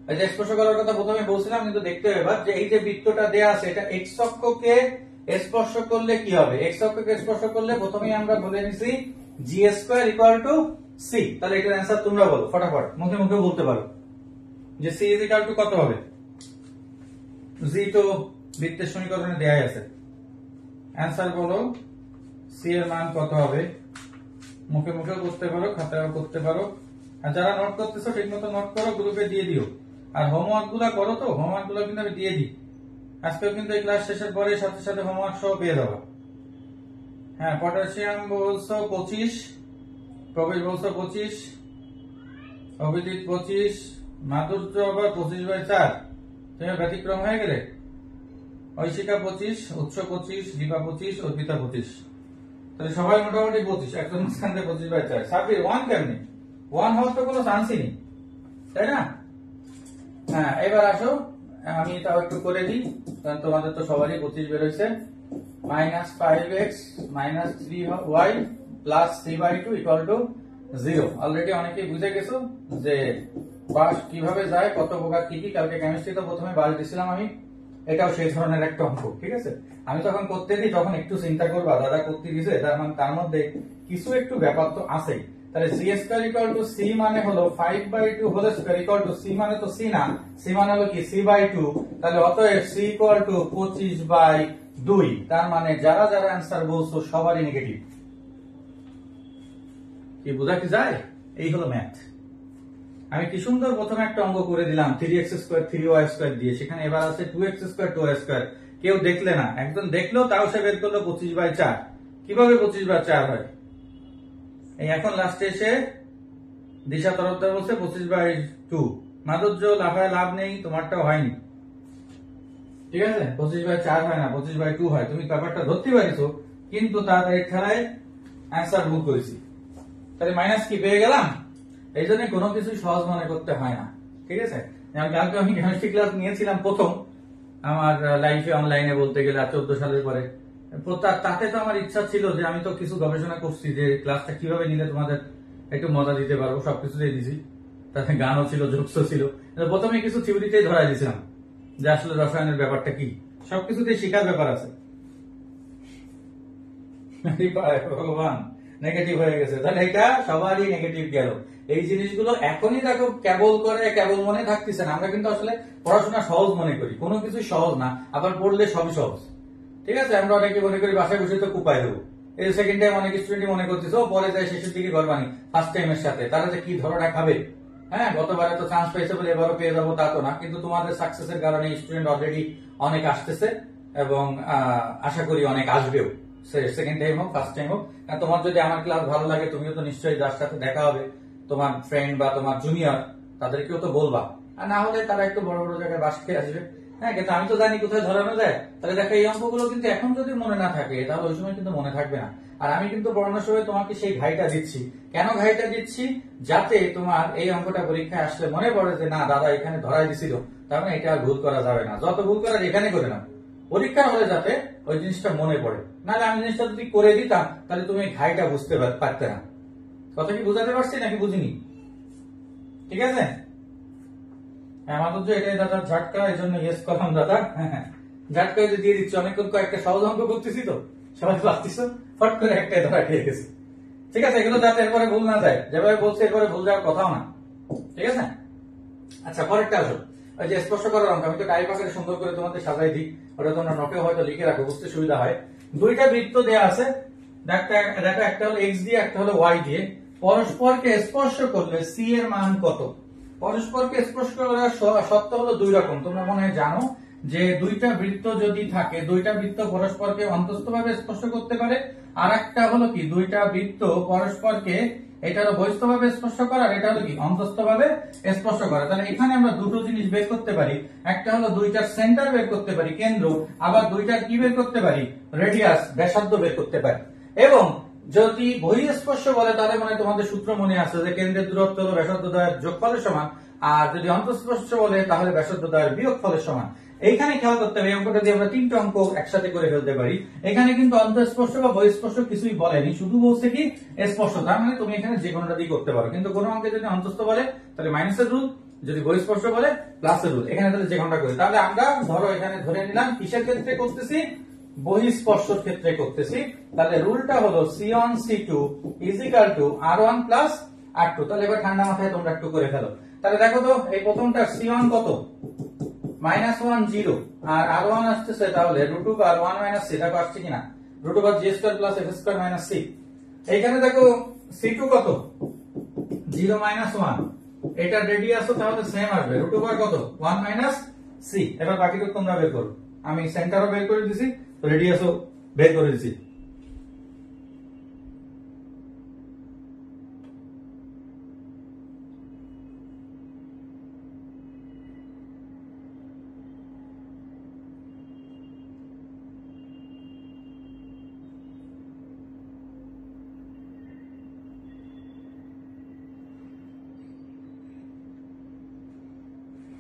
এই যে স্পর্শ করার কথা প্রথমে বলছিলাম, কিন্তু দেখতে হবে এবার যে এই যে বৃত্তটা দেয়া আছে, এটা এক্স অক্ষকে স্পর্শ করলে কি হবে। এক্স অক্ষকে স্পর্শ করলে প্রথমেই আমরা বলে নিছি জি স্কয়ার ইকুয়াল টু সি। তাহলে এটার অ্যান্সার তোমরা বলো ফটাফট, মুখে মুখে বলতে পারো যে সি ইজ ইকুয়াল টু কত হবে। জি তো বৃত্তের সমীকরণে দেয়া আছে, অ্যান্সার বলো, সি এর মান কত হবে। মুখে মুখেও করতে পারো, খাতায়ও করতে পারো, আর যারা নোট করতেছো ঠিক মতো নোট করো, গ্রুপে দিয়ে দিও। আর হোমওয়ার্ক গুলা করো, তো হোমওয়ার্ক গুলো কিন্তু আমি দিয়ে দিই আজকেও, কিন্তু এই ক্লাস শেষের পরে সাথে সাথে হোমওয়ার্ক সহ পেয়ে যাবো। হ্যাঁ, পটাশিয়াম বলছো 25, প্রবেশ বলছো 25, অভিজিৎ 25, মাধুর্য আবার 25/4, তুমি ব্যতিক্রম হয়ে গেলে। ঐশিকা 25, উৎস 25, দীপা 25, অর্পিতা 25। তাহলে সবাই মোটামুটি 25, একদম মাঝখান থেকে 25/4। সাবির 1 কেমনি, 1 হওয়ার তো কোনো চান্সই নেই, তাই না? হ্যাঁ, এবার আসো, আমি তাও একটু করে দিই, কারণ তোমাদের তো সবারই 25 বের হয়েছে। Minus 5x minus 3y plus 3/2 equal to 0। Already অনেকেই বুঝে গেছো যে বাস কিভাবে যায়, কত প্রকার কি কি। কালকে কেমিস্ট্রি তো প্রথমে বাস দিছিলাম আমি, এটাও সেই ধরনের একটা অঙ্ক। ঠিক আছে, আমি যখন করতে দিই তখন একটু চিন্তা করবা, দাদা করতে দিছে, তার মধ্যে কিছু একটু ব্যাপার তো আছেই। তাহলে C square equal to C মানে হলো 5/2 whole square equal to C মানে তো সি না, সি মানে হলো কি c/2। তাহলে অতএব সি ইকুয়াল টু 25/2। তার মানে যারা যারা অ্যান্সার বলছো সবারই নেগেটিভ। কি বোঝা কি যায়? এই হলো ম্যাথ। আমি কি সুন্দর প্রথমে একটা অঙ্ক করে দিলাম 3x স্কয়ার 3y স্কয়ার দিয়ে, সেখানে এবার আছে 2x স্কয়ার 2y স্কয়ার। কেউ দেখলে না, একজন দেখলো তাও সে বের করলো 25/4। কিভাবে 25/4 হয়? এই এখন লাস্টে এসে দিশা তরফদার বলছে 25/2। মাধুর্য লাফায় লাভ নেই, তোমারটাও হয়নি। ঠিক আছে, 25/4 হয় না, 25/2 হয়। তুমি ব্যাপারটা ধরতে পারিছো, কিন্তু তাড়াতাড়ি খেলায় অ্যান্সার ভুল করেছি। তাহলে মাইনাস কি পেয়ে গেলাম। এই জন্য কোনো কিছু সহজ মনে করতে হয় না, ঠিক আছে। যেমন কালকে আমি কেমিস্ট্রি ক্লাস নিয়েছিলাম প্রথম আমার লাইফে, অনলাইনে বলতে গেলে 14 সালের পরে। তাতে তো আমার ইচ্ছা ছিল যে আমি তো কিছু গবেষণা করছি যে ক্লাসটা কিভাবে নিলে তোমাদের একটু মজা দিতে পারবো, সবকিছুতেই দিছি। তাতে গানও ছিল, জোকসও ছিল। প্রথমে কিছু থিওরিতেই ধরাই দিয়েছিলাম যে আসলে রসায়নের ব্যাপারটা কি, সবকিছুতেই শেখার ব্যাপার আছে। ভগবান, নেগেটিভ হয়ে গেছে। তাহলে এটা সবারই নেগেটিভ গেল। এই জিনিসগুলো এখনই দেখো কেবল করে, কেবল মনে থাকতেছে না। আমরা কিন্তু আসলে পড়াশোনা সহজ মনে করি, কোনো কিছু সহজ না, আবার পড়লে সবই সহজ। ঠিক আছে, আমরা অনেকে মনে করি বাসায় বসে তো কুপাই দেবো। এই সেকেন্ড টাইম অনেক স্টুডেন্ট মনে করতেছে ও পরে যায় শেষের দিকে ঘর বানি ফার্স্ট টাইমের সাথে, তারা যে কি ধরোটা খাবে। হ্যাঁ, গতবারে তো চান্স পেয়েছে বলে এবারও পেয়ে যাবো তা তো না, কিন্তু তোমাদের সাকসেসের কারণে স্টুডেন্ট অলরেডি অনেক আসতেছে এবং আশা করি অনেক আসবেও, সেকেন্ড টাইম হোক ফার্স্ট টাইম হোক। তোমার যদি আমার ক্লাস ভালো লাগে, তুমিও তো নিশ্চয়ই যার সাথে দেখা হবে, তোমার ফ্রেন্ড বা তোমার জুনিয়র, তাদেরকেও তো বলবা। আর না হলে তারা একটু বড় বড় জায়গায় বাস খেয়ে আসবে। হ্যাঁ, কিন্তু আমি তো জানি কোথায় ধরানো যায়। তাহলে দেখো এই অঙ্কগুলো কিন্তু এখন যদি মনে না থাকে তাহলে ওই সময় কিন্তু মনে থাকবে না। আর আমি কিন্তু পড়ানোর সময় তোমাকে সেই ঘাইটা দিচ্ছি। কেন ঘাইটা দিচ্ছি? যাতে তোমার এই অঙ্কটা পরীক্ষায় আসলে মনে পড়ে যে না দাদা এখানে ধরাই দিছিল, তার মানে এটা আর ভুল করা যাবে না। যত ভুল করার এখানে করে নাও, পরীক্ষা হলে যাতে ওই জিনিসটা মনে পড়ে। নাহলে আমি জিনিসটা যদি করে দিতাম তাহলে তুমি ঘাইটা বুঝতে পারতে না। কথা কি বুঝাতে পারছি নাকি বুঝিনি? ঠিক আছে, আমাদের যে এটাই দাদা ঝটকা, এই জন্য ইয়েস করলাম দাদা। ঝটকা দিয়ে দিচ্ছি, অনেকক্ষণ কয়েকটা সহজ অঙ্ক করতেছি তো সবাই ভাবতিস ফট করে একটাই ধরা খেয়ে গেছে। ঠিক আছে, এগুলো যাতে এরপরে ভুল না যায়, যেভাবে বলছে এরপরে ভুল যাওয়ার কথাও না। ঠিক আছে, আচ্ছা পরেরটা আসো। ওই যে স্পর্শ করার অঙ্ক, আমি তো টাইপ আকারে সুন্দর করে তোমাদের সাজাই দিই, ওটা তোমরা নোটেও হয়তো লিখে রাখো, বুঝতে সুবিধা হয়। দুইটা বৃত্ত দেয়া আছে, দেখো একটা হলো এক্স দিয়ে, একটা হলো ওয়াই দিয়ে। পরস্পরকে স্পর্শ করলে সি এর মান কত? পরস্পরকে স্পর্শ করার শর্ত হলো দুই রকম, তোমরা মনে হয় জানো যে দুইটা বৃত্ত যদি থাকে, দুইটা বৃত্ত পরস্পরকে অন্তস্থভাবে স্পর্শ করতে পারে, আর একটা হলো কি দুইটা বৃত্ত পরস্পরকে, এটা হলো বহিস্থভাবে স্পর্শ করা, আর এটা হলো কি অন্তস্থভাবে স্পর্শ করা। তাহলে এখানে আমরা দুটো জিনিস বের করতে পারি, একটা হলো দুইটার সেন্টার বের করতে পারি, কেন্দ্র, আবার দুইটার কি বের করতে পারি, রেডিয়াস, ব্যাসার্ধ বের করতে পারি। এবং যদি বহিঃস্পর্শ বলে তাহলে মানে তোমাদের সূত্র মনে আছে যে কেন্দ্রের দূরত্ব হলো ব্যাসার্ধ দ্বয়ের যোগফলের সমান, আর যদি অন্তঃস্পর্শ বলে তাহলে ব্যাসার্ধ দ্বয়ের বিয়োগফলের সমান। এইখানে খেয়াল করতে হবে, এই অঙ্কটা দিয়ে আমরা তিনটে অঙ্ক একসাথে করে ফেলতে পারি। এখানে কিন্তু অন্তঃস্পর্শ বা বহিঃস্পর্শ কিছুই বলেনি, শুধু বলছে কি স্পর্শ। তার মানে তুমি এখানে যে কোনোটা দিয়ে করতে পারো, কিন্তু কোনো অঙ্কে যদি অন্তস্থ বলে তাহলে মাইনাসের রুল, যদি বহিঃস্পর্শ বলে প্লাসের রুল। এখানে তাহলে যে কোনোটা করি। তাহলে আমরা ধরো এখানে ধরে নিলাম কিসের ক্ষেত্রে করতেছি, বহিঃস্পর্শের ক্ষেত্রে করতেছি। তাহলে রুলটা হলো C1 C2 is equal two R1 plus R2। তাহলে এবার ঠান্ডা মাথায় তোমরা একটু করে ফেলো। তাহলে দেখো তো এই প্রথমটা C1 কত, -1 0, আর R1 আসতেছে তাহলে √1 - c, দেখো আসছে কিনা, √g² প্লাস f² - c। এইখানে দেখো C2 কত, 0 - 1, এটা রেডিয়াসও তাহলে সেম আসবে, √1 কত, 1 - c। এবার বাকিটুকু তোমরা বের করো, আমি সেন্টারও বের করে দিছি, রেডিয়াসও বের করে দিছি।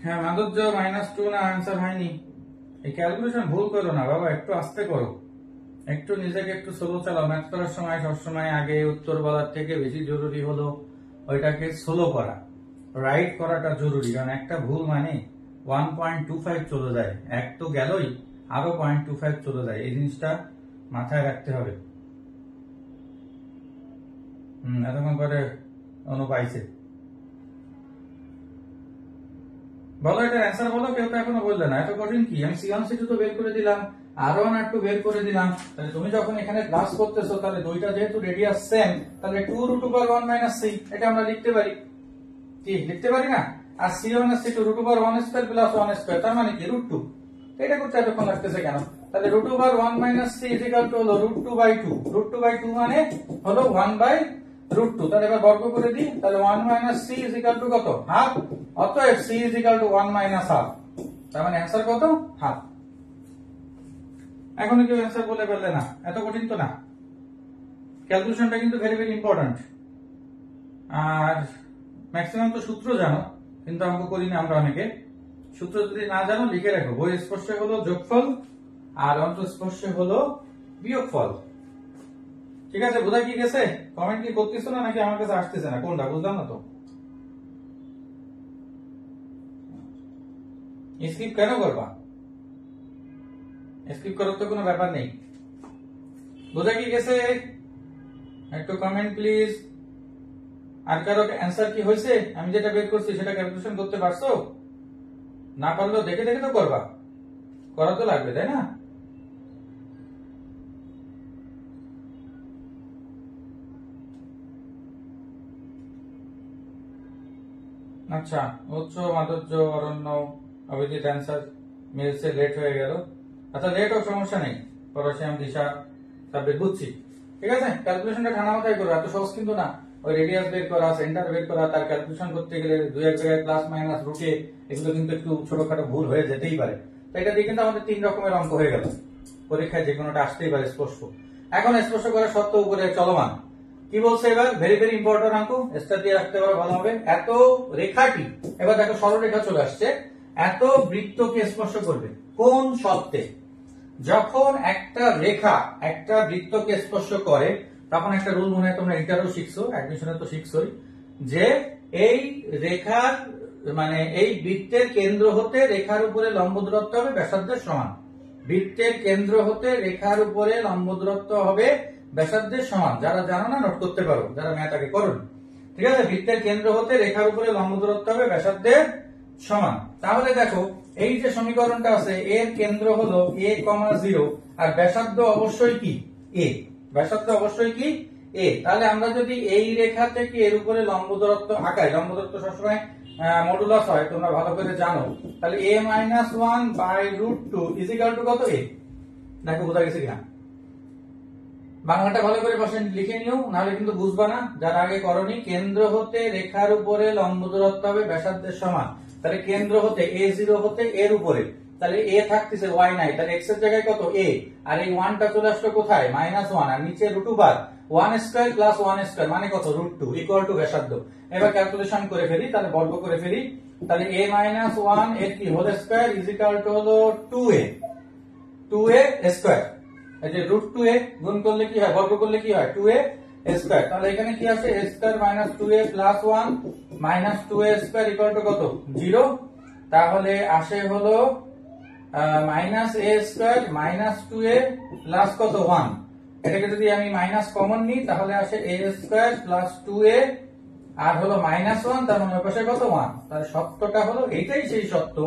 হ্যাঁ মাধুর্য, -2 না আনসার হয়নি। এই ক্যালকুলেশন ভুল করো না বাবা, একটু আস্তে করো, একটু নিজেকে একটু স্লো চালাও। ম্যাথ করার সময় সবসময় আগে উত্তর বলার থেকে বেশি জরুরি হলো ওইটাকে স্লো করা, রাইট করাটা জরুরি। কারণ একটা ভুল মানে 1.25 চলে যায়, এক তো গেলই, আরো 0.25 চলে যায়। এই জিনিসটা মাথায় রাখতে হবে। এতক্ষণ করে অনু পাইছে, বলো এটা অ্যান্সার বলো। কেউ তো এখনো বললে না, এত কঠিন কি? আমি C1 C2 তো বের করে দিলাম, R1 R2 বের করে দিলাম। তাহলে তুমি যখন এখানে প্লাস করতেছো, তাহলে দুইটা যেহেতু রেডিয়াস সেম, তাহলে 2√1 - c এটা আমরা লিখতে পারি। কি লিখতে পারি না? আর C1 আর C2 √1² প্লাস 1², তার মানে কি √2। এটা করতে এতক্ষণ লাগতেছে কেন? তাহলে √1 - c ইজ ইকুয়াল টু হলো √2/2। √2/2 মানে হলো 1/√2। তাহলে এবার বর্গ করে দিই, তাহলে 1 - c ইজ ইকুয়াল টু কত, হাফ। অতএব c is equal two 1 - half. তার মানে অ্যান্সার কত, হাফ। এখনো কেউ অ্যান্সার বলে ফেললে না, এত কঠিন তো না। ক্যালকুলেশনটা কিন্তু ভেরি ভেরি ইম্পর্টেন্ট। আর ম্যাক্সিমাম তো সূত্র জানো, কিন্তু অঙ্ক করি না আমরা অনেকে। সূত্র যদি না জানো লিখে রাখো, বই স্পর্শে হলো যোগফল আর অন্তঃস্পর্শে হলো বিয়োগফল। ঠিক আছে, বোঝা কি গেছে? কমেন্ট কি করতেছো না নাকি আমার কাছে আসতেছে না, কোনটা বুঝলাম না তো। স্কিপ কেন করবা? স্কিপ করার তো কোনো ব্যাপার নেই। বোঝা কি গেছে? একটু কমেন্ট প্লিজ। আর কারো অ্যান্সার কি হয়েছে? আমি যেটা বের করছি সেটা ক্যালকুলেশন করতে পারছো? না পারলেও দেখে দেখে তো করবা, করা তো লাগবে তাই না? আচ্ছা, উচ্চ মাধুর্য অরণ্য অভিজিৎ অ্যান্সার মিলছে, লেট হয়ে গেল। আচ্ছা লেট হোক সমস্যা নেই, পরশ্যাম দিশা সাবজেক্ট বুঝছি। ঠিক আছে, ক্যালকুলেশনটা ঠান্ডা মাথায় করো, এত সহজ কিন্তু না। ওই রেডিয়াস বের করা, সেন্টার বের করা, তার ক্যালকুলেশন করতে গেলে দুই এক জায়গায় প্লাস মাইনাস রুটে এগুলো কিন্তু একটু ছোটখাটো ভুল হয়ে যেতেই পারে। তো এটা দিয়ে কিন্তু আমাদের 3 রকমের অঙ্ক হয়ে গেল। পরীক্ষায় যে কোনোটা আসতেই পারে স্পর্শ। এখন স্পর্শ করা সত্ত্বেও উপরে চলমান কি বলছে এবার, ভেরি ভেরি ইম্পর্টেন্ট অঙ্ক, স্টার দিয়ে রাখতে পারো ভালো হবে। এত রেখাটি, এবার দেখো সরলরেখা চলে আসছে, এত বৃত্তকে স্পর্শ করবে কোন শর্তে? যখন একটা রেখা একটা বৃত্তকে স্পর্শ করে তখন একটা রুল মনে হয় তোমরা ইন্টারও শিখছো, অ্যাডমিশনে তো শিখছোই, যে এই রেখার মানে এই বৃত্তের কেন্দ্র হতে রেখার উপরে লম্ব দূরত্ব হবে ব্যাসার্ধের সমান। বৃত্তের কেন্দ্র হতে রেখার উপরে লম্ব দূরত্ব হবে ব্যাসার্ধের সমান। যারা জানো না নোট করতে পারো, যারা ম্যাথ আগে করো। ঠিক আছে, বৃত্তের কেন্দ্র হতে রেখার উপরে লম্ব দূরত্ব হবে ব্যাসার্ধের সমান। তাহলে দেখো এই যে সমীকরণটা আছে, এর কেন্দ্র হলো a,0 আর ব্যাসার্ধ অবশ্যই কি a, ব্যাসার্ধ অবশ্যই কি a। তাহলে আমরা যদি এই রেখা থেকে এর উপরে লম্ব দূরত্ব আঁকাই, লম্ব দূরত্ব সবসময় মডুলাস হয় তোমরা ভালো করে জানো, তাহলে a-1/√2 ইজিক্যাল টু কত a। দেখো বোঝা গেছে কিনা? বাংলাটা ভালো করে পাশে লিখে নিও, নাহলে কিন্তু বুঝবা না যারা আগে করনি। কেন্দ্র হতে রেখার উপরে লম্ব দূরত্ব হবে ব্যাসার্ধের সমান, তাহলে কেন্দ্র হতে a0 হতে এর উপরে, তাহলে a থাকতেছে y নাই, তাহলে x এর জায়গায় কত a, আর এই 1টা চলে আসলো কোথায় -1, আর নিচে √2 1² প্লাস 1² মানে কত √2 ইকুয়াল টু ব্যাসার্ধ। এবার ক্যালকুলেশন করে ফেলি, তাহলে বর্গ করে ফেলি, তাহলে a-1 এর কি হোল স্কয়ার ইকুয়াল টু হলো 2a স্কয়ার। এই যে √2a গুণ করলে কি হয়, বর্গ করলে কি হয় 2a স্কয়ার। তাহলে এখানে কি আসে a square - 2a plus 1 -2a square equal to কত 0। তাহলে আসে হলো -a স্কয়ার -2a প্লাস কত 1। এটাকে যদি আমি মাইনাস কমন নিই তাহলে আসে a স্কয়ার প্লাস 2a আর হলো -1, তার মানে পাশে কত 1। তাহলে সত্যটা হলো এইটাই সেই সত্য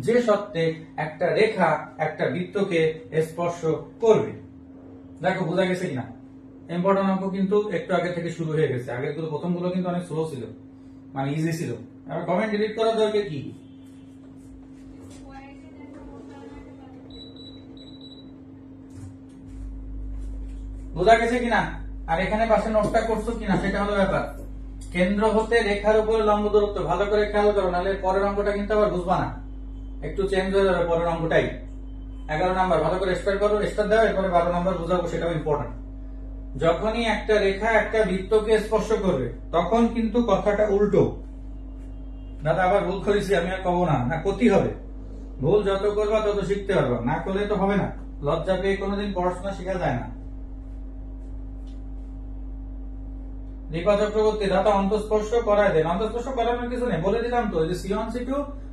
যে সত্যে একটা রেখা একটা বৃত্তকে স্পর্শ করবে। দেখো বোঝা গেছে কিনা? ইম্পর্টেন্ট অঙ্ক কিন্তু একটু আগে থেকে শুরু হয়ে গেছে, আগের গুলো প্রথমগুলো কিন্তু অনেক স্লো ছিল, মানে ইজি ছিল। এবার কমেন্ট ডিলিট করার দরকার কি? বোঝা গেছে কিনা? আর এখানে পাশে নোটটা করছো কিনা সেটা হলো ব্যাপার। কেন্দ্র হতে রেখার উপরে লম্ব দূরত্ব ভালো করে খেয়াল করো, নাহলে পরের অঙ্কটা কিন্তু আবার বুঝবা না, একটু চেঞ্জ হয়ে যাবে পরের অঙ্কটাই। 11 নাম্বার ভালো করে স্টার করো, স্টার দাও, এরপরে 12 নাম্বার বুঝাবো, সেটাও ইম্পর্টেন্ট। যখনই একটা রেখা একটা বৃত্তকে স্পর্শ করবে তখন কিন্তু কথাটা উল্টো। দাদা আবার ভুল করেছি আমি আর কব না, না ক্ষতি হবে। ভুল যত করবা তত শিখতে পারবা, না করলে তো হবে না। লজ্জা পেয়ে কোনোদিন পড়াশোনা শেখা যায় না। দীপা চক্রবর্তী, দাদা অন্তঃস্পর্শ করায় দেন। অন্তঃস্পর্শ করানোর কিছু নেই, বলে দিলাম তো, যে C1 C2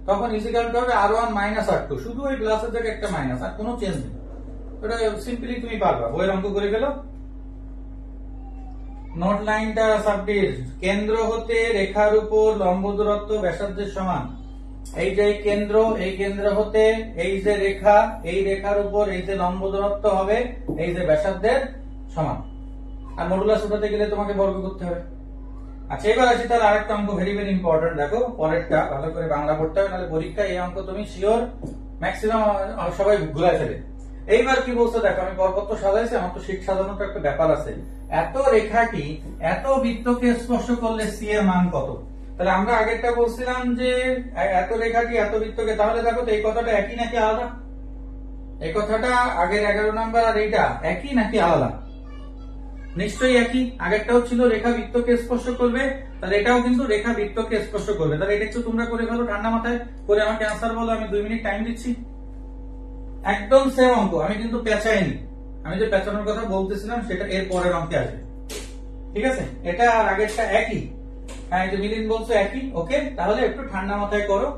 তখন ইজিক্যাল টু হবে R1 - R2, শুধু ওই প্লাসের জায়গায় একটা মাইনাস, আর কোনো চেঞ্জ নেই। ওটা সিম্পলি তুমি পারবা, বইয়ের অঙ্ক করে গেল। নোট লাইনটা সাবডিভিড, কেন্দ্র হতে রেখার উপর লম্ব দূরত্ব ব্যাসার্ধের সমান। এই যে কেন্দ্র, এই কেন্দ্র হতে এই যে রেখা, এই রেখার উপর এই যে লম্ব দূরত্ব হবে এই যে ব্যাসার্ধের সমান। আর মডুলাস উঠাতে গেলে তোমাকে বর্গ করতে হবে। আচ্ছা এবার আসি তাহলে আরেকটা অঙ্ক, ভেরি ভেরি ইম্পর্টেন্ট। দেখো পরেরটা ভালো করে বাংলা পড়তে হবে, নাহলে পরীক্ষায় এই অঙ্ক তুমি শিওর ম্যাক্সিমাম সবাই ঘুরায় ফেলে। এইবার কি বলছো দেখো, আমি পরপত্র সাজাইছি, আমার তো শীট সাজানোর একটা ব্যাপার আছে। এত রেখাটি এত বৃত্তকে স্পর্শ করলে সি এর মান কত? তাহলে আমরা আগেরটা বলছিলাম যে এত রেখাটি এত বৃত্তকে, তাহলে দেখো তো এই কথাটা একই নাকি আলাদা? এই কথাটা আগের 11 নাম্বার আর এইটা একই নাকি আলাদা? নিশ্চয়ই একই। আগেরটাও ছিল রেখা বৃত্তকে স্পর্শ করবে, তাহলে এটাও কিন্তু রেখা বৃত্তকে স্পর্শ করবে। তাহলে এটা একটু তোমরা করে ফেলো ঠান্ডা মাথায়, করে আমাকে আনসার বলো। আমি 2 মিনিট টাইম দিচ্ছি। একদম সেম অঙ্ক, আমি কিন্তু পেঁচাইনি। আমি যে পেঁচানোর কথা বলতেছিলাম সেটা এর পরের অঙ্কে আসবে। ঠিক আছে, এটা আর আগেরটা একই। হ্যাঁ, এই যে মিলিন বলছো একই। ওকে, তাহলে একটু ঠান্ডা মাথায় করো।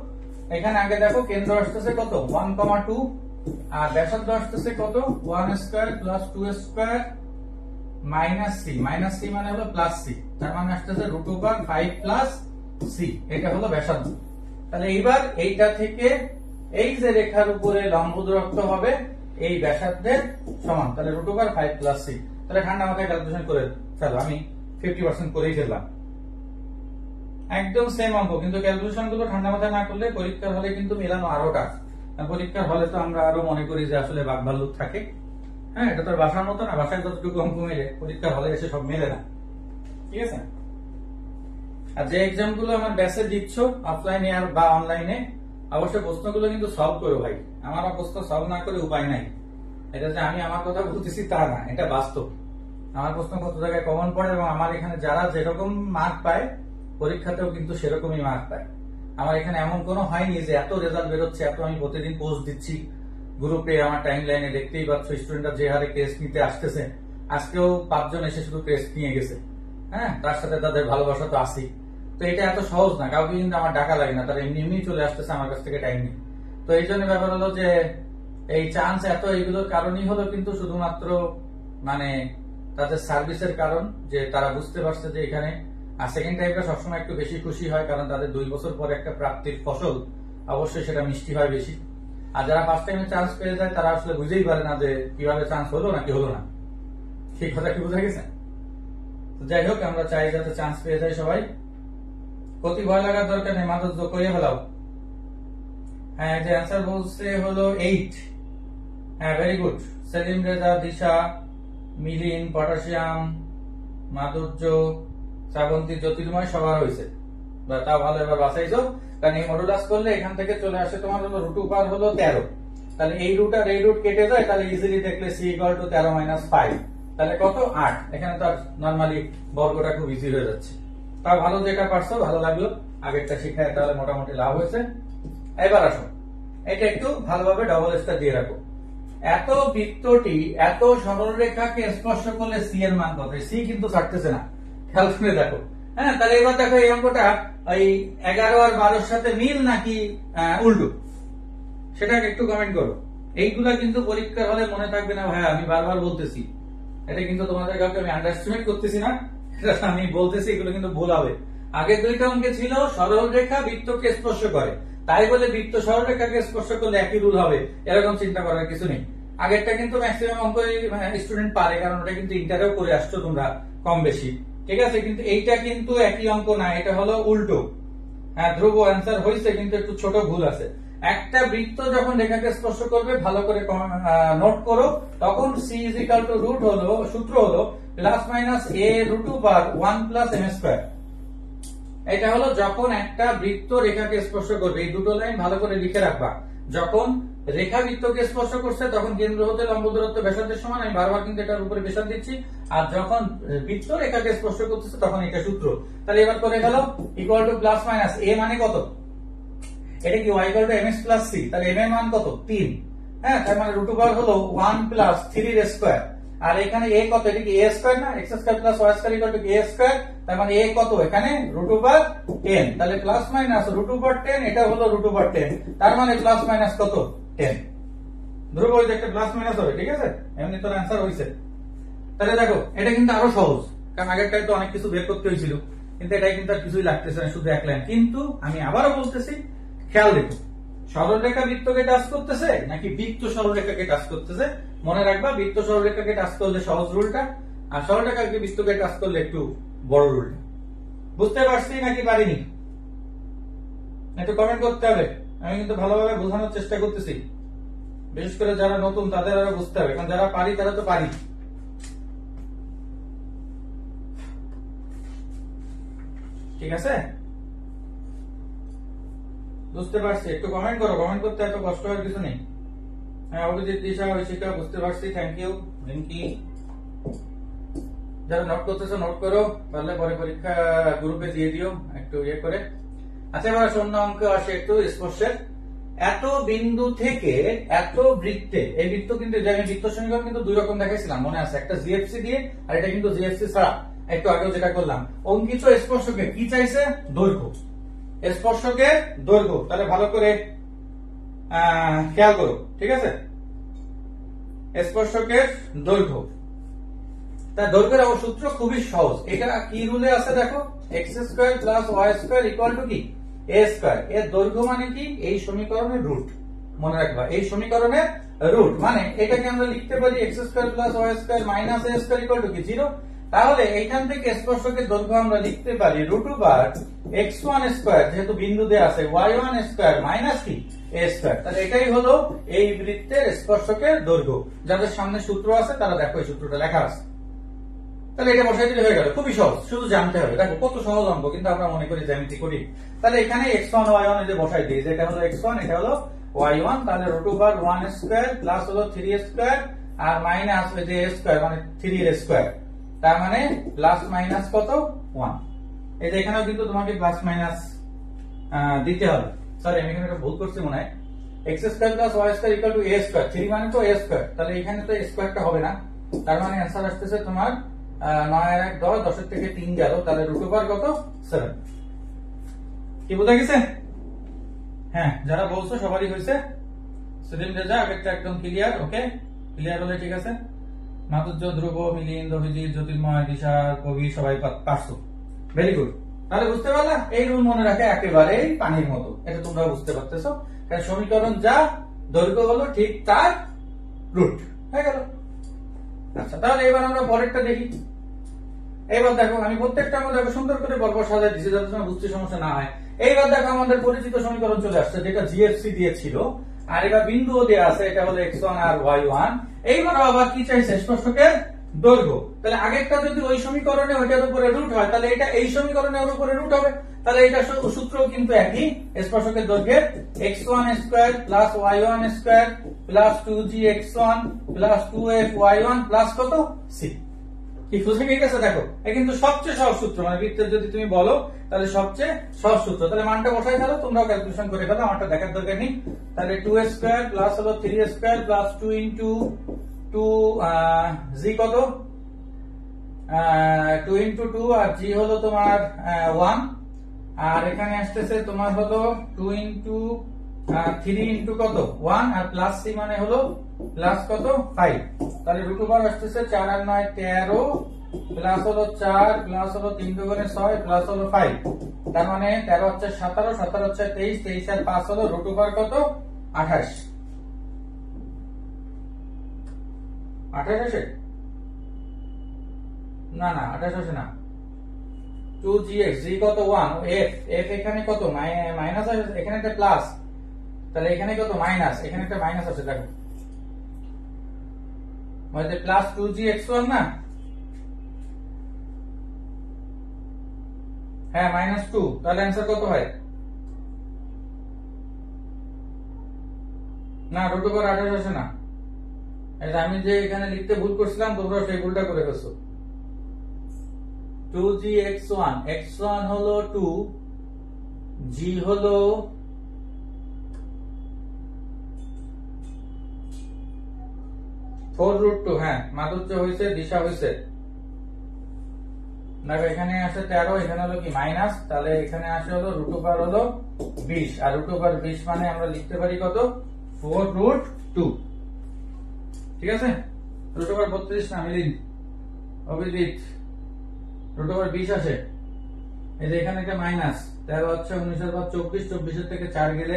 এখানে আগে দেখো কেন্দ্র আসতেছে কত 1,2 আর ব্যাসার্ধ আসতেছে কত 1 square plus 2 square minus C. Minus C মানে হলো প্লাস সি, তার মানে আসতেছে √5 প্লাস সি। এটা হলো ব্যাসার্ধ। তাহলে এইবার এইটা থেকে এই যে রেখার উপরে লম্ব দূরত্ব হবে এই ব্যাসার্ধের সমান, তাহলে √5 প্লাস সি। তাহলে ঠান্ডা মাথায় ক্যালকুলেশন করে ফেলো। আমি 50% করেই ফেললাম। একদম সেম অঙ্ক, কিন্তু ক্যালকুলেশন গুলো ঠান্ডা মাথায় না করলে পরীক্ষার হলে কিন্তু মেলানো আরো টাফ। পরীক্ষার হলে তো আমরা আরো মনে করি যে আসলে বাকবাল্লুক থাকে। হ্যাঁ, এটা তো বাসার মতো না, বাসায় যতটুকু অঙ্ক মেলে পরীক্ষার হলে এসে সব মেলে না। ঠিক আছে, আর যে এক্সাম গুলো আমার ব্যাচে দিচ্ছ অফলাইনে আর বা অনলাইনে, অবশ্যই প্রশ্নগুলো কিন্তু সলভ করো ভাই। আমার প্রশ্ন সলভ না করে উপায় নাই। এটা যে আমি আমার কথা বলতেছি তা না, এটা বাস্তব। আমার প্রশ্ন কত জায়গায় কমন পড়ে এবং আমার এখানে যারা যেরকম মার্ক পায় পরীক্ষাতেও কিন্তু সেরকমই মার্ক পায়। আমার এখানে এমন কোনো হয়নি যে এত রেজাল্ট বেরোচ্ছে, এত আমি প্রতিদিন পোস্ট দিচ্ছি গ্রুপে, আমার টাইম লাইনে দেখতেই পাচ্ছ স্টুডেন্টরা যে হারে টেস্ট নিতে আসতেছে। আজকেও 5 জন এসে শুধু টেস্ট নিয়ে গেছে। হ্যাঁ, তার সাথে তাদের ভালোবাসা তো আসি। তো এটা এত সহজ না, কাউকে কিন্তু আমার ডাকা লাগে না, তারা এমনি এমনি চলে আসতেছে আমার কাছ থেকে টাইম নিয়ে। তো এই জন্য ব্যাপার হলো যে এই চান্স এত, এইগুলোর কারণই হলো কিন্তু শুধুমাত্র মানে তাদের সার্ভিসের কারণ, যে তারা বুঝতে পারছে যে এখানে। আর সেকেন্ড টাইমটা সবসময় একটু বেশি খুশি হয়, কারণ তাদের 2 বছর পরে একটা প্রাপ্তির ফসল, অবশ্যই সেটা মিষ্টি হয় বেশি। আর যারা ফার্স্ট টাইমে চান্স পেয়ে যায় তারা আসলে বুঝেই পারে না যে কিভাবে চান্স হলো নাকি হলো না। সেই কথা কি বোঝা গেছে? যাই হোক, আমরা চাই যাতে চান্স পেয়ে যায় সবাই। প্রতি ভয় লাগার দরকার নেই, মাদক যোগ করে ফেলাও। হ্যাঁ, যে অ্যান্সার বলছে হলো 8। হ্যাঁ, ভেরি গুড। সেলিম রেজা, দিশা, মিলিন, পটাশিয়াম, মাধুর্য, শ্রাবন্তী, জ্যোতির্ময় সবার হয়েছে। তাও ভালো, এবার বাঁচাইছো। কারণ এই মডুলাস করলে এখান থেকে চলে আসে তোমার হলো √5 হলো 13। তাহলে এই রুট আর এই রুট কেটে যায়, তাহলে ইজিলি দেখলে c = 13 - 5, তাহলে কত 8। এখানে তো নরমালি বর্গটা খুব ইজি হয়ে যাচ্ছে। তাও ভালো, যেটা পারছো ভালো লাগলো, আগেরটা শিখায় তাহলে মোটামুটি লাভ হয়েছে। এবার আসো, এটা একটু ভালোভাবে ডবল স্টার দিয়ে রাখো। এত বৃত্তটি এত সরলরেখাকে স্পর্শ করলে সি এর মান কত? সি কিন্তু ছাড়তেছে না, খেয়াল করে দেখো। হ্যাঁ, তাহলে এবার দেখো এই অঙ্কটা ওই 11 আর 12 সাথে মিল নাকি উল্টো, সেটা একটু কমেন্ট করো। এইগুলা কিন্তু পরীক্ষার হলে মনে থাকবে না ভাই, আমি বারবার বলতেছি। এটা কিন্তু তোমাদের কাউকে আমি আন্ডারস্টিমেট করতেছি না, এটা আমি বলতেছি, এগুলো কিন্তু ভুল হবে। আগের 2টা অঙ্কে ছিল সরল রেখা বৃত্তকে স্পর্শ করে, তাই বলে বৃত্ত সরল রেখাকে স্পর্শ করলে একই রুল হবে এরকম চিন্তা করার কিছু নেই। আগেরটা কিন্তু ম্যাক্সিমাম অঙ্ক স্টুডেন্ট পারে, কারণ ওটা কিন্তু ইন্টারেও করে আসছো তোমরা কম বেশি। ঠিক আছে, কিন্তু এইটা কিন্তু একই অঙ্ক না, এটা হলো উল্টো। হ্যাঁ, ধ্রুব অ্যান্সার হয়েছে, কিন্তু একটু ছোট ভুল আছে। একটা বৃত্ত যখন রেখাকে স্পর্শ করবে ভালো করে নোট করো, তখন c √, হলো সূত্র হলো ±a√1 + m²। এটা হলো যখন একটা বৃত্ত রেখাকে স্পর্শ করবে, এই দুটো লাইন ভালো করে লিখে রাখবা। যখন রেখা বৃত্তকে স্পর্শ করছে তখন কেন্দ্র হতে লম্ব দূরত্ব ব্যাসার্ধের সমান, আমি বারবার কিন্তু এটার উপরে ব্যাসার্ধ দিচ্ছি। আর যখন বৃত্ত রেখাকে স্পর্শ করতেছে তখন এটা সূত্র। তাহলে এবার করে গেল = ± a মানে কত? এটা কি y = mx + c, তাহলে m এর মান কত? 3। হ্যাঁ, তার মানে √5 হলো 1 + 3 আর এখানে a কত? এটা কি a² না? x² + y² = a², তার মানে a কত এখানে? √10। তাহলে প্লাস মাইনাস √10, এটা হলো √10, তার মানে প্লাস মাইনাস কত? 10। ধ্রুব ওই যে একটা প্লাস মাইনাস হবে, ঠিক আছে? এমনি তোর অ্যান্সার হইছে। তাহলে দেখো এটা কিন্তু আরো সহজ, কারণ আগেরটাই তো অনেক কিছু বের করতে হয়েছিল, কিন্তু এটাই কিন্তু আর কিছুই লাগতেছে না, শুধু এক লাইন। কিন্তু আমি আবারও বলতেছি, খেয়াল দেখো, সরলরেখা বৃত্তকে টাচ করতেছে নাকি বৃত্ত সরলরেখাকে টাচ করতেছে। মনে রাখবা, বৃত্ত সরলরেখাকে টাচ করলে সহজ রুলটা, আর সরলরেখাকে বৃত্তকে টাচ করলে একটু বড় রুলটা। বুঝতে পারছি নাকি পারিনি? একটু কমেন্ট করতে হবে, আমি কিন্তু ভালোভাবে বোঝানোর চেষ্টা করতেছি। বিশেষ করে যারা নতুন তাদের আরো বুঝতে হবে, কারণ যারা পারি তারা তো পারি। ঠিক আছে, বুঝতে পারছি। একটু কমেন্ট করো, কমেন্ট করতে এত কষ্ট হওয়ার কিছু নেই। হ্যাঁ অভিজিৎ, দিশা, ঐশিকা, বুঝতে পারছি, থ্যাংক ইউ। রিঙ্কি, যারা নোট করতেছো নোট করো, পারলে পরে পরীক্ষা গ্রুপে দিয়ে দিও একটু ইয়ে করে। আচ্ছা এবার শূন্য অঙ্ক আসে একটু স্পর্শের। এত বিন্দু থেকে এত বৃত্তে, এই বৃত্ত কিন্তু আমি বৃত্ত সমীকরণ কিন্তু দুই রকম দেখাইছিলাম মনে আছে, একটা জিএফসি দিয়ে আর এটা কিন্তু জিএফসি ছাড়া, একটু আগেও যেটা করলাম। অঙ্কিত স্পর্শকে কি চাইছে? দৈর্ঘ্য, স্পর্শকের দৈর্ঘ্য। তাহলে ভালো করে খেয়াল করো, ঠিক আছে? স্পর্শকের দৈর্ঘ্য, তার দৈর্ঘ্যের সূত্র খুবই সহজ। এটা কি রুলে আছে দেখো, X square plus Y square equal to কি এ স্কোয়ার। এর দৈর্ঘ্য মানে কি? এই সমীকরণের রুট, মনে রাখবা এই সমীকরণের রুট। মানে এটাকে আমরা লিখতে পারি X square plus Y square minus A square equal to কি 0। তাহলে এইখান থেকে স্পর্শকের দৈর্ঘ্য আমরা লিখতে পারি root over X one square, যেহেতু বিন্দু দেয়া আছে, ওয়াই ওয়ান স্কোয়ার মাইনাস কি এ স্কোয়ার। তাহলে এটাই হলো এই বৃত্তের স্পর্শকের দৈর্ঘ্য। যাদের সামনে সূত্র আছে তারা দেখো এই সূত্রটা লেখা আছে। তাহলে এটা বসাই দিলে হয়ে গেল, খুবই সহজ, শুধু জানতে হবে। দেখো কত সহজ অঙ্ক, কিন্তু আমরা মনে করি জ্যামিতি করি। তাহলে এখানে x1 y1 যে বসাই দিই, যেটা হলো x1 এটা হলো y1, তাহলে রুট ওভার 1 স্কয়ার প্লাস হলো 3 স্কয়ার আর মাইনাস ওই যে a স্কয়ার মানে 3 এর স্কয়ার, তার মানে প্লাস মাইনাস কত 1। এই যে এখানেও কিন্তু তোমাকে প্লাস মাইনাস দিতে হবে। সরি আমি এখানে একটা ভুল করছি মনে হয়, x square plus y square equal two a square, 3 মানে তো a স্কয়ার, তাহলে এখানে তো a স্কয়ারটা হবে না, তার মানে आंसर আসতেছে তোমার 9 আর 1 10, 10 এর থেকে 3 গেল, তাহলে রুট ওভার কত 7। কি বোঝা গেছে? হ্যাঁ যারা বলছো সবারই হয়েছে। সেদিন রেজা আগেরটা একদম ক্লিয়ার। ওকে ক্লিয়ার হলে ঠিক আছে। মাধুর্য, ধ্রুব, মিলিন্দ, অভিজিৎ, জ্যোতির্ময়, দিশা, কবি সবাই পারছো, ভেরি গুড। তাহলে বুঝতে পারলা, এই রুল মনে রাখে একেবারেই পানির মতো, এটা তোমরা বুঝতে পারতেছো। কারণ সমীকরণ যা দৈর্ঘ্য হলো ঠিক তার রুট হয়ে গেল। আচ্ছা তাহলে এবার আমরা পরেরটা দেখি। এবার দেখো আমি প্রত্যেকটা আমরা দেখো সুন্দর করে বর্গ সাজাই দিচ্ছি যাতে তোমার বুঝতে সমস্যা না হয়। এইবার দেখো আমাদের পরিচিত সমীকরণ চলে আসছে, যেটা জিএফসি দিয়েছিল, আর এবার বিন্দুও দেয়া আছে, এটা হলো x1 আর y1। এইবার আবার কি চাইছে? স্পর্শকের দৈর্ঘ্য। তাহলে আগেরটা যদি ওই সমীকরণে ওইটার উপরে রুট হয়, তাহলে এটা এই সমীকরণের উপরে রুট হবে। তাহলে এটা সূত্র কিন্তু একই, স্পর্শকের দৈর্ঘ্যের x1 square plus y1 square plus 2gx1 plus 2fy1 plus কত c। কি বুঝে গেছে? দেখো এটা কিন্তু সবচেয়ে সহজ সূত্র, মানে বৃত্তের যদি তুমি বলো তাহলে সবচেয়ে সহজ সূত্র। তাহলে মানটা বসাই ফেলো, তোমরাও ক্যালকুলেশন করে ফেলো, আমারটা দেখার দরকার নেই। তাহলে 2 স্কয়ার প্লাস হলো 3 স্কয়ার প্লাস 2 ইনটু 2 জি কত 2 ইনটু 2 আর জি হলো তোমার 1, আর এখানে আসতেছে তোমার হলো 2 ইনটু 3 ইনটু কত 1 আর প্লাস সি মানে হলো প্লাস কত 5। তাহলে রুট ওভার আসতেছে 4 আর 9 13 প্লাস হলো 4 প্লাস হলো 3 দুগুণে 6 প্লাস হলো 5, তার মানে 13 হচ্ছে 17, 17 হচ্ছে 23, 23 আর 5 হলো রুট ওভার কত 28। 28 আসে না, না 28 আসে না, 2gx g কত 1, f f এখানে কত মাইনাস আছে, এখানে একটা প্লাস, তাহলে এখানে কত মাইনাস, এখানে একটা মাইনাস আছে দেখো, মানে প্লাস 2gx1 না, হ্যাঁ মাইনাস 2, তাহলে आंसर কত হয়? না রুট ওভার 28 আসে না, এটা আমি যে এখানে লিখতে ভুল করছিলাম তোমরা সেই ভুলটা করে ফেলছো। 2gx1, x1 হলো 2, g হলো 4√2। হ্যাঁ মাধুর্য হয়েছে, দিশা হয়েছে। দেখো এখানে আসে 13, এখানে হলো কি মাইনাস, তাহলে এখানে আসে হলো রুট ওভার হলো 20, আর রুট ওভার 20 মানে আমরা লিখতে পারি কত 4√2। ঠিক আছে, রুট ওভার 32 না মিলিন্দ, অভিজিৎ, রুট ওভার 20 আসে। এই যে এখানে একটা মাইনাস, 13 হচ্ছে 19 এর পর 24, 24 এর থেকে 4 গেলে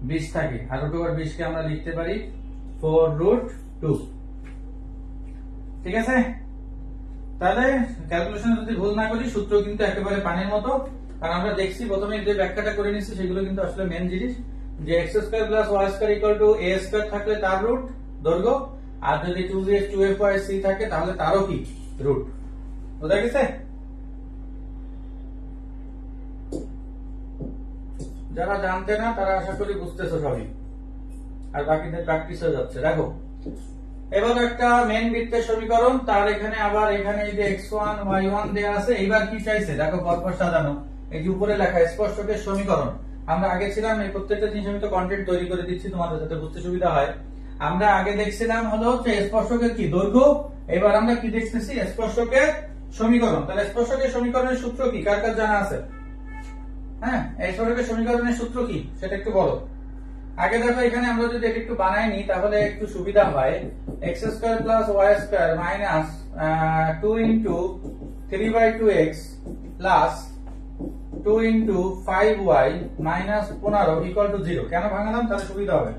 20 থাকে, আর রুট ওভার 20 কে আমরা লিখতে পারি 4√2। ঠিক আছে, তাহলে ক্যালকুলেশন যদি ভুল না করি সূত্র কিন্তু একেবারে পানির মতো। কারণ আমরা দেখছি প্রথমে যে ব্যাখ্যাটা করে নিচ্ছি সেগুলো কিন্তু আসলে মেন জিনিস, যে x square plus y square equal two a square থাকলে তার রুট দৈর্ঘ্য, আর যদি 2x 2fy c থাকে তাহলে তারও কি রুট। বোঝা গেছে? যারা জানতে না তারা আশা করি বুঝতেছো সবই। আর বাকিদের প্র্যাকটিস হয়ে যাচ্ছে। দেখো এবার একটা মেন বৃত্তের সমীকরণ, তার এখানে আবার এখানে এই যে x1 y1 দেয়া আছে। এইবার কি চাইছে দেখো পরপর সাজানো, এই যে উপরে লেখা স্পর্শকের সমীকরণ। আমরা আগে ছিলাম এই প্রত্যেকটা জিনিস আমি তো কন্টেন্ট তৈরি করে দিচ্ছি তোমাদের যাতে বুঝতে সুবিধা হয়। আমরা আগে দেখছিলাম হলো যে স্পর্শকের কি দৈর্ঘ্য, এবার আমরা কি দেখতেছি স্পর্শকের সমীকরণ। তাহলে স্পর্শকের সমীকরণের সূত্র কি কার কার জানা আছে? হ্যাঁ, এই স্পর্শকের সমীকরণের সূত্র কি সেটা একটু বলো। আগে দেখো এখানে আমরা যদি একটু বানাই নি তাহলে একটু সুবিধা হয়। x² + y² - 2 * 3/2x plus 2 * 5y - 15 = 0। কেন ভাঙালাম? তাহলে সুবিধা হবে।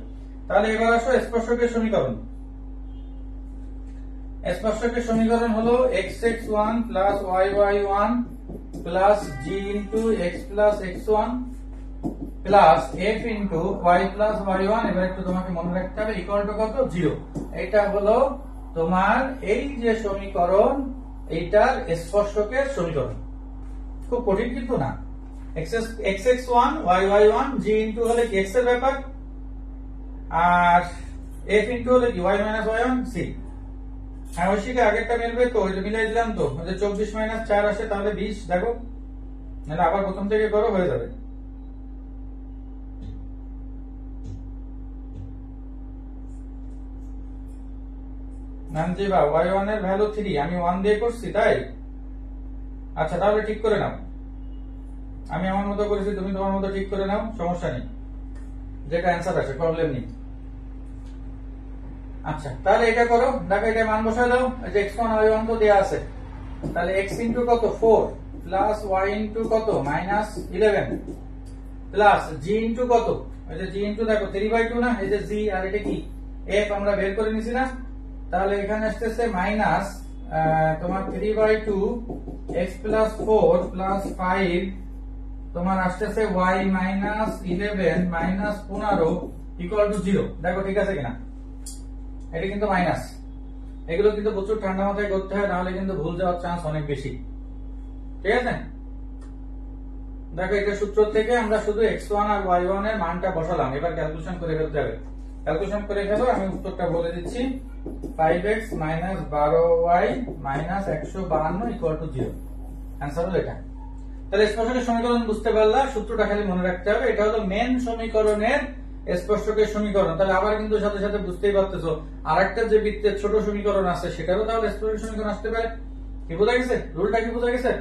তাহলে এবার আসো স্পর্শকের সমীকরণ। স্পর্শকের সমীকরণ হলো x(x1) + y(y1) plus g * x + x1 plus f * y + y1। এবার একটু তোমাকে মনে রাখতে হবে ইকুয়াল টু কত? 0। এটা হলো তোমার এই যে সমীকরণ, এইটার স্পর্শকের সমীকরণ। খুব কঠিন কিন্তু না। x(x1) y(y1) g হলে কি x এর ব্যাপার, আর f হলে কি y - y1 c। হ্যাঁ ঐশীকে আগেরটা মিলবে তো, ওই যে মিলাই দিলাম তো, ওই যে 24 - 4 আসে তাহলে 20। দেখো নাহলে আবার প্রথম থেকে করো, হয়ে যাবে। নামজিবা y1 এর ভ্যালু 3, আমি 1 দিয়ে করছি তাই। আচ্ছা তাহলে ঠিক করে নাও, আমি আমার মতো করেছি, তুমি তোমার মতো ঠিক করে নাও, সমস্যা নেই, যেটা অ্যান্সার আছে প্রবলেম নেই। আচ্ছা তাহলে এটা করো, দেখো এটা মান বসায় দাও। যে x1 y1 তো দেয়া আছে, তাহলে x * কত 4 প্লাস y * কত -11 প্লাস g * কত, এই যে g দেখো 3/2 না, এই যে g আর এটা কি f আমরা বের করে নিছি না। তাহলে এখানে আসতেছে মাইনাস তোমার 3/2 x + 4 + 5 তোমার আসতেছে y - 11 - 15 = 0। দেখো ঠিক আছে কিনা? এটা কিন্তু মাইনাস, এগুলো কিন্তু প্রচুর ঠান্ডা মাথায় করতে হয়, নাহলে কিন্তু ভুল যাওয়ার চান্স অনেক বেশি। ঠিক আছে, দেখো এটা সূত্র থেকে আমরা শুধু x1 আর y1 এর মানটা বসালাম। এবার ক্যালকুলেশন করে ফেলতে হবে। ক্যালকুলেশন করে ফেলো, আমি উত্তরটা বলে দিচ্ছি। 5x - 12y - 152 = 0। অ্যান্সার হলো এটা। তাহলে স্পর্শকের সমীকরণ বুঝতে পারলা, সূত্রটা খালি মনে রাখতে হবে। এটা হলো মেন সমীকরণের স্পর্শকের সমীকরণ। তাহলে আবার কিন্তু সাথে সাথে বুঝতেই পারতেছো আরেকটা যে বৃত্তের ছোট সমীকরণ আছে সেটারও তাহলে স্পর্শকের সমীকরণ আসতে পারে। কি বোঝা গেছে? রুলটা কি বোঝা গেছে?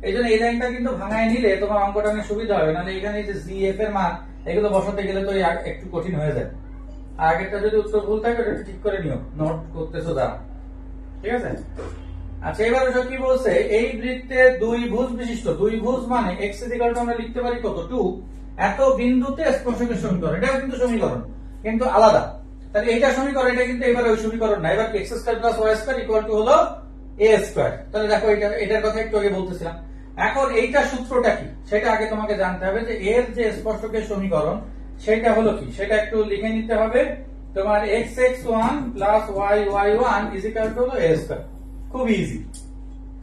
এই জন্য এই লাইনটা কিন্তু ভাঙায় নিলে তোমার অঙ্কটা অনেক সুবিধা হবে, নাহলে এখানে যে জি এফ এর মান এগুলো বসাতে গেলে তো একটু কঠিন হয়ে যায়। আর আগেরটা যদি উত্তর ভুল থাকে ওটা ঠিক করে নিও, নোট করতেছো দাঁড়া। ঠিক আছে, আচ্ছা এবার ওসব কি বলছে? এই বৃত্তের দুই ভুজ বিশিষ্ট, দুই ভুজ মানে x = আমরা লিখতে পারি কত 2, এত বিন্দুতে স্পর্শকের সমীকরণ। এটাও কিন্তু সমীকরণ কিন্তু আলাদা। তাহলে এটা সমীকরণ, এটা কিন্তু এবার ওই সমীকরণ না। এবার x² + y² = হলো a²। তাহলে দেখো এটার কথা একটু আগে বলতেছিলাম। এখন এইটা সূত্রটা কি সেটা আগে তোমাকে জানতে হবে, যে এর যে স্পর্শকের সমীকরণ সেটা হলো কি সেটা একটু লিখে নিতে হবে। তোমার x(x1) + y(y1) = হলো a²। খুব ইজি,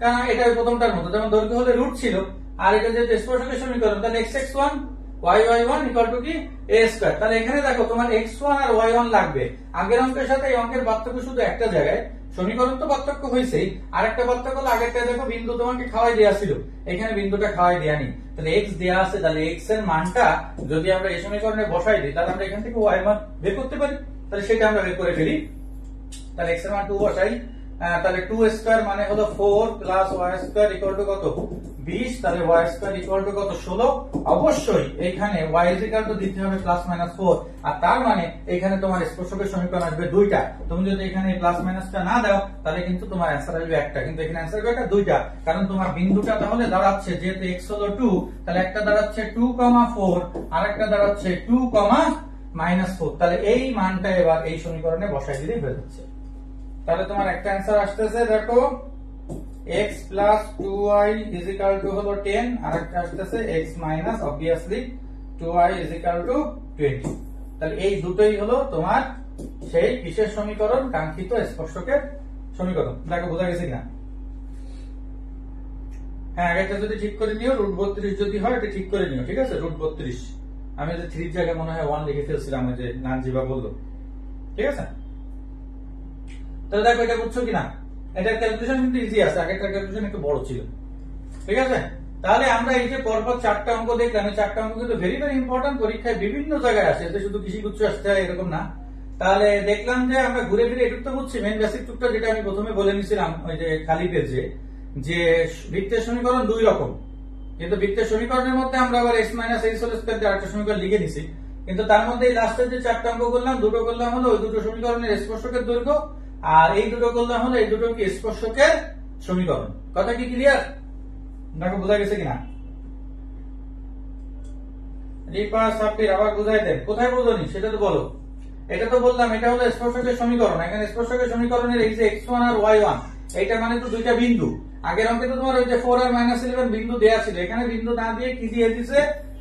কারণ এটা প্রথমটার মতো, যেমন দৈর্ঘ্য হলে রুট ছিল, আর এটা যে স্পর্শকের সমীকরণ, তাহলে x(x1) y(y1) = কি a²। তাহলে এখানে দেখো তোমার x1 আর y1 লাগবে। আগের অঙ্কের সাথে এই অঙ্কের পার্থক্য শুধু একটা জায়গায়, সমীকরণ তো পার্থক্য হয়েছেই, আর একটা পার্থক্য হলো আগেরটা দেখো বিন্দু তোমাকে খাওয়াই দেওয়া ছিল, এখানে বিন্দুটা খাওয়াই দেয়া নেই। তাহলে x দেয়া আছে, তাহলে x এর মানটা যদি আমরা এই সমীকরণে বসাই দিই তাহলে আমরা এখান থেকে y মান বের করতে পারি। তাহলে সেটা আমরা বের করে ফেলি। তাহলে x এর মান 2 বসাই, তাহলে 2² মানে হলো 4 প্লাস y² = কত 20। তাহলে y² = কত 16। অবশ্যই এখানে y দিতে হবে +-4, আর তার মানে এখানে তোমার স্পর্শকের সমীকরণ আসবে দুইটা। তুমি যদি এখানে প্লাস মাইনাসটা না দাও তাহলে কিন্তু তোমার অ্যান্সার আসবে একটা, কিন্তু এখানে অ্যান্সার কয়টা? দুইটা। কারণ তোমার বিন্দুটা তাহলে দাঁড়াচ্ছে, যেহেতু x হলো 2, তাহলে একটা দাঁড়াচ্ছে 2,4 আর একটা দাঁড়াচ্ছে 2,-4। তাহলে এই মানটা এবার এই সমীকরণে বসাই দিলেই হয়ে যাচ্ছে। তাহলে তোমার একটা অ্যান্সার আসতেছে, দেখো x + 2y = হলো 10, আর একটা আসতেছে x - obviously 2y = 20। তাহলে এই দুটোই হলো তোমার সেই বিশেষ সমীকরণ, কাঙ্ক্ষিত স্পর্শকের সমীকরণ। দেখো বোঝা গেছে কিনা? হ্যাঁ, এটা যদি ঠিক করে নিও, √32 যদি হয় এটা ঠিক করে নিও। ঠিক আছে, √32 আমি যে 3 জায়গায় মনে হয় 1 লিখে ফেলছিলাম, ওই যে নানজিবা বললো। ঠিক আছে, তাহলে দেখো এটা বুঝছো কিনা? এটার ক্যালকুলেশন কিন্তু ইজি আছে, আগেরটার ক্যালকুলেশন একটু বড় ছিল। ঠিক আছে, তাহলে আমরা এই যে পরপর 4টা অঙ্ক দেখলাম, এই 4টা অঙ্ক কিন্তু ভেরি ভেরি ইম্পর্টেন্ট, পরীক্ষায় বিভিন্ন জায়গায় আসে, এতে শুধু কৃষিগুচ্ছ আসতে হয় এরকম না। তাহলে দেখলাম যে আমরা ঘুরে ফিরে এটুকু তো বুঝছি, মেন বেসিক টুকটা যেটা আমি প্রথমে বলে নিছিলাম ওই যে খালি পেজে, যে বৃত্তের সমীকরণ 2 রকম, কিন্তু বৃত্তের সমীকরণের মধ্যে আমরা আবার x - x হোল স্কয়ার দিয়ে আরেকটা সমীকরণ লিখে নিছি, কিন্তু তার মধ্যে এই লাস্টের যে 4টা অঙ্ক করলাম, দুটো করলাম হলো ওই দুটো সমীকরণের স্পর্শকের দৈর্ঘ্য, আর এই দুটো করলাম হলো এই দুটো কি স্পর্শকের সমীকরণ। কথা কি ক্লিয়ার? দেখো বোঝা গেছে কিনা? রিপা সাপির আবার বুঝাই দেন, কোথায় বুঝনি সেটা তো বলো। এটা তো বললাম এটা হলো স্পর্শকের সমীকরণ, এখানে স্পর্শকের সমীকরণের এই যে x1 আর y1 এইটা মানে তো দুইটা বিন্দু। আগের অঙ্কে তো তোমার ওই যে 4 আর -11 বিন্দু দেয়া ছিল, এখানে বিন্দু না দিয়ে কি দিয়ে দিছে?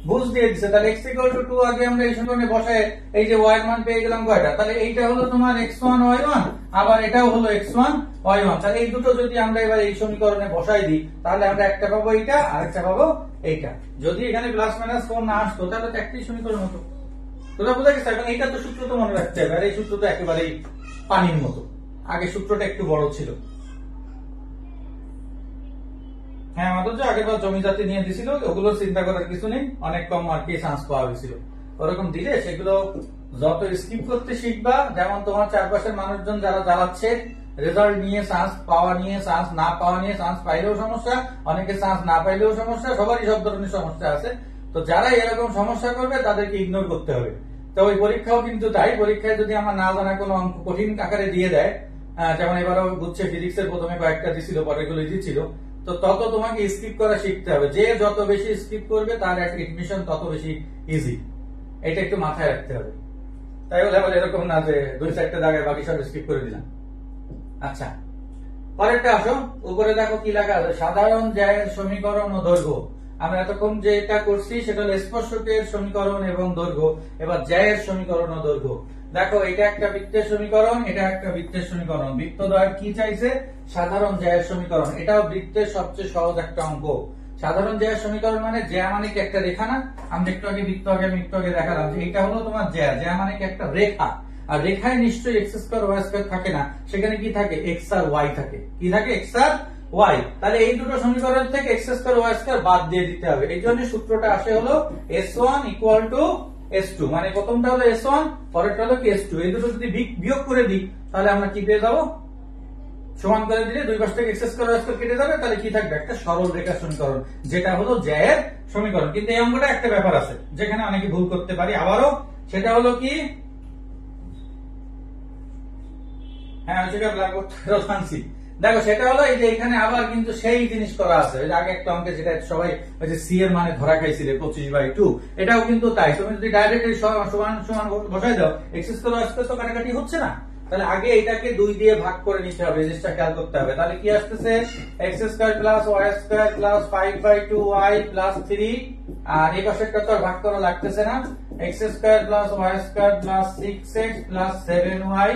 ভুজ দিয়ে দিছে। তাহলে x = 2 আগে আমরা এই সমীকরণে বসায় এই যে y এর মান পেয়ে গেলাম কয়টা? তাহলে এইটা হলো তোমার x1 y1, আবার এটাও হলো x1 y1। তাহলে এই দুটো যদি আমরা এবার এই সমীকরণে বসাই দিই, তাহলে আমরা একটা পাবো এইটা আর একটা পাবো এইটা। যদি এখানে +-4 না আসতো তাহলে তো একটাই সমীকরণ হতো। তোমরা বুঝা গেছে? এখন এইটা তো সূত্র তো মনে রাখতে হবে, আর এই সূত্র তো একেবারেই পানির মতো, আগে সূত্রটা একটু বড় ছিল। হ্যাঁ, আমাদের যে আগের বার জমি জাতি নিয়ে দিছিল ওগুলো চিন্তা করার কিছু নেই, অনেক কম আর কি চান্স পাওয়া গেছিল। ওরকম দিলে সেগুলো যত স্কিপ করতে শিখবা, যেমন তোমার চারপাশের মানুষজন যারা জ্বালাচ্ছে রেজাল্ট নিয়ে চান্স পাওয়া নিয়ে, চান্স না পাওয়া নিয়ে, চান্স পাইলেও সমস্যা, অনেকে চান্স না পাইলেও সমস্যা, সবারই সব ধরনের সমস্যা আছে। তো যারা এরকম সমস্যা করবে তাদেরকে ইগনোর করতে হবে। তো ওই পরীক্ষাও কিন্তু তাই, পরীক্ষায় যদি আমার না জানা কোনো অঙ্ক কঠিন আকারে দিয়ে দেয়, যেমন এবারও বুঝছে ফিজিক্সের প্রথমে কয়েকটা দিছিল, পরেগুলো দিছিল, তো তত তোমাকে স্কিপ করা শিখতে হবে। যে যত বেশি স্কিপ করবে তার এডমিশন তত বেশি ইজি, এটা একটু মাথায় রাখতে হবে। তাই বলে আবার এরকম না যে 2-4টা জায়গায় বাকি সব স্কিপ করে দিলাম। আচ্ছা, পরেরটা আসো, উপরে দেখো কি লেখা আছে, সাধারণ জ্যায়ের সমীকরণ ও দৈর্ঘ্য। আমরা এতক্ষণ যেটা করছি সেটা হলো স্পর্শকের সমীকরণ এবং দৈর্ঘ্য, এবার জ্যায়ের সমীকরণ ও দৈর্ঘ্য। দেখো এটা একটা বৃত্তের সমীকরণ, এটা একটা বৃত্তের সমীকরণ, বৃত্তদ্বয় কি চাইছে? সাধারণ জ্যায়ের সমীকরণ। এটাও বৃত্তের সবচেয়ে সহজ একটা অঙ্ক। সাধারণ জ্যায়ের সমীকরণ মানে জ্যা মানে কি একটা রেখা না? আমরা একটু আগে বৃত্ত আগে দেখালাম যে এটা হলো তোমার জ্যা, জ্যা মানে কি একটা রেখা, আর রেখায় নিশ্চয়ই x² y² থাকে না, সেখানে কি থাকে? x আর y থাকে। কি থাকে? x আর y। তাহলে এই দুটো সমীকরণ থেকে x² y² বাদ দিয়ে দিতে হবে। এই জন্য সূত্রটা আসে হলো s1 = s2, মানে প্রথমটা হলো s1, পরেরটা হলো কি s2। এই দুটো যদি বিয়োগ করে দিই তাহলে আমরা কি পেয়ে যাবো? সমান করে দিলে দুই পাশ থেকে x² y² কেটে যাবে, তাহলে কি থাকবে? একটা সরল রেখার সমীকরণ, যেটা হলো জ্যায়ের সমীকরণ। কিন্তু এই অঙ্কটা একটা ব্যাপার আছে যেখানে অনেকে ভুল করতে পারি আবারও, সেটা হলো কি? হ্যাঁ, দেখো সেটা হলো এই যে এখানে আবার কিন্তু সেই জিনিস করা আছে, ওই যে আগে একটা অঙ্কে যেটা সবাই ওই যে সি এর মানে ধরা খাইছিলে 25/2, এটাও কিন্তু তাই। তুমি যদি ডাইরেক্ট সমান সমান বসাই দাও, x² y² তো কাটাকাটি হচ্ছে না, তাহলে আগে এটাকে 2 দিয়ে ভাগ করে নিতে হবে, জিনিসটা খেয়াল করতে হবে। তাহলে কি আসতেছে? x² + y² + 5/2y + 3, আর এই পাশেরটা তো আর ভাগ করা লাগতেছে না, x² + y² + 6x + 7y,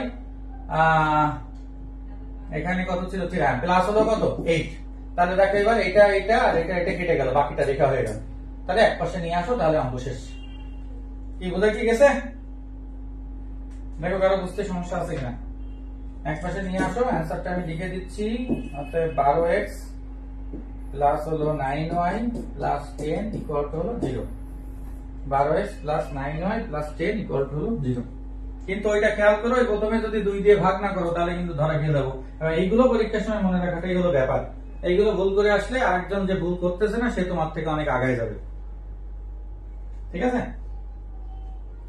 এখানে কত ছিল? 3, প্লাস হলো কত? 8। তাহলে দেখো এবার এটা এটা আর এটা এটা কেটে গেল, বাকিটা দেখা হয়ে গেল। তাহলে এক পাশে নিয়ে আসো, তাহলে অঙ্ক শেষ। কি বোঝা কি গেছে? দেখো কারো বুঝতে সমস্যা আছে কিনা? এক পাশে নিয়ে আসো, অ্যান্সারটা আমি লিখে দিচ্ছি। অতএব 12x প্লাস হলো 9y প্লাস 10 ইকুয়াল টু হলো 0। 12x plus 9y plus 10 equal to হলো 0। কিন্তু ওইটা খেয়াল করো, প্রথমে যদি 2 দিয়ে ভাগ না করো তাহলে কিন্তু ধরা খেয়ে যাবো। এইগুলো পরীক্ষার সময় মনে রাখাটাই হলো ব্যাপার। এইগুলো ভুল করে আসলে আরেকজন যে ভুল করতেছে না সে তোমার থেকে অনেক আগায় যাবে। ঠিক আছে?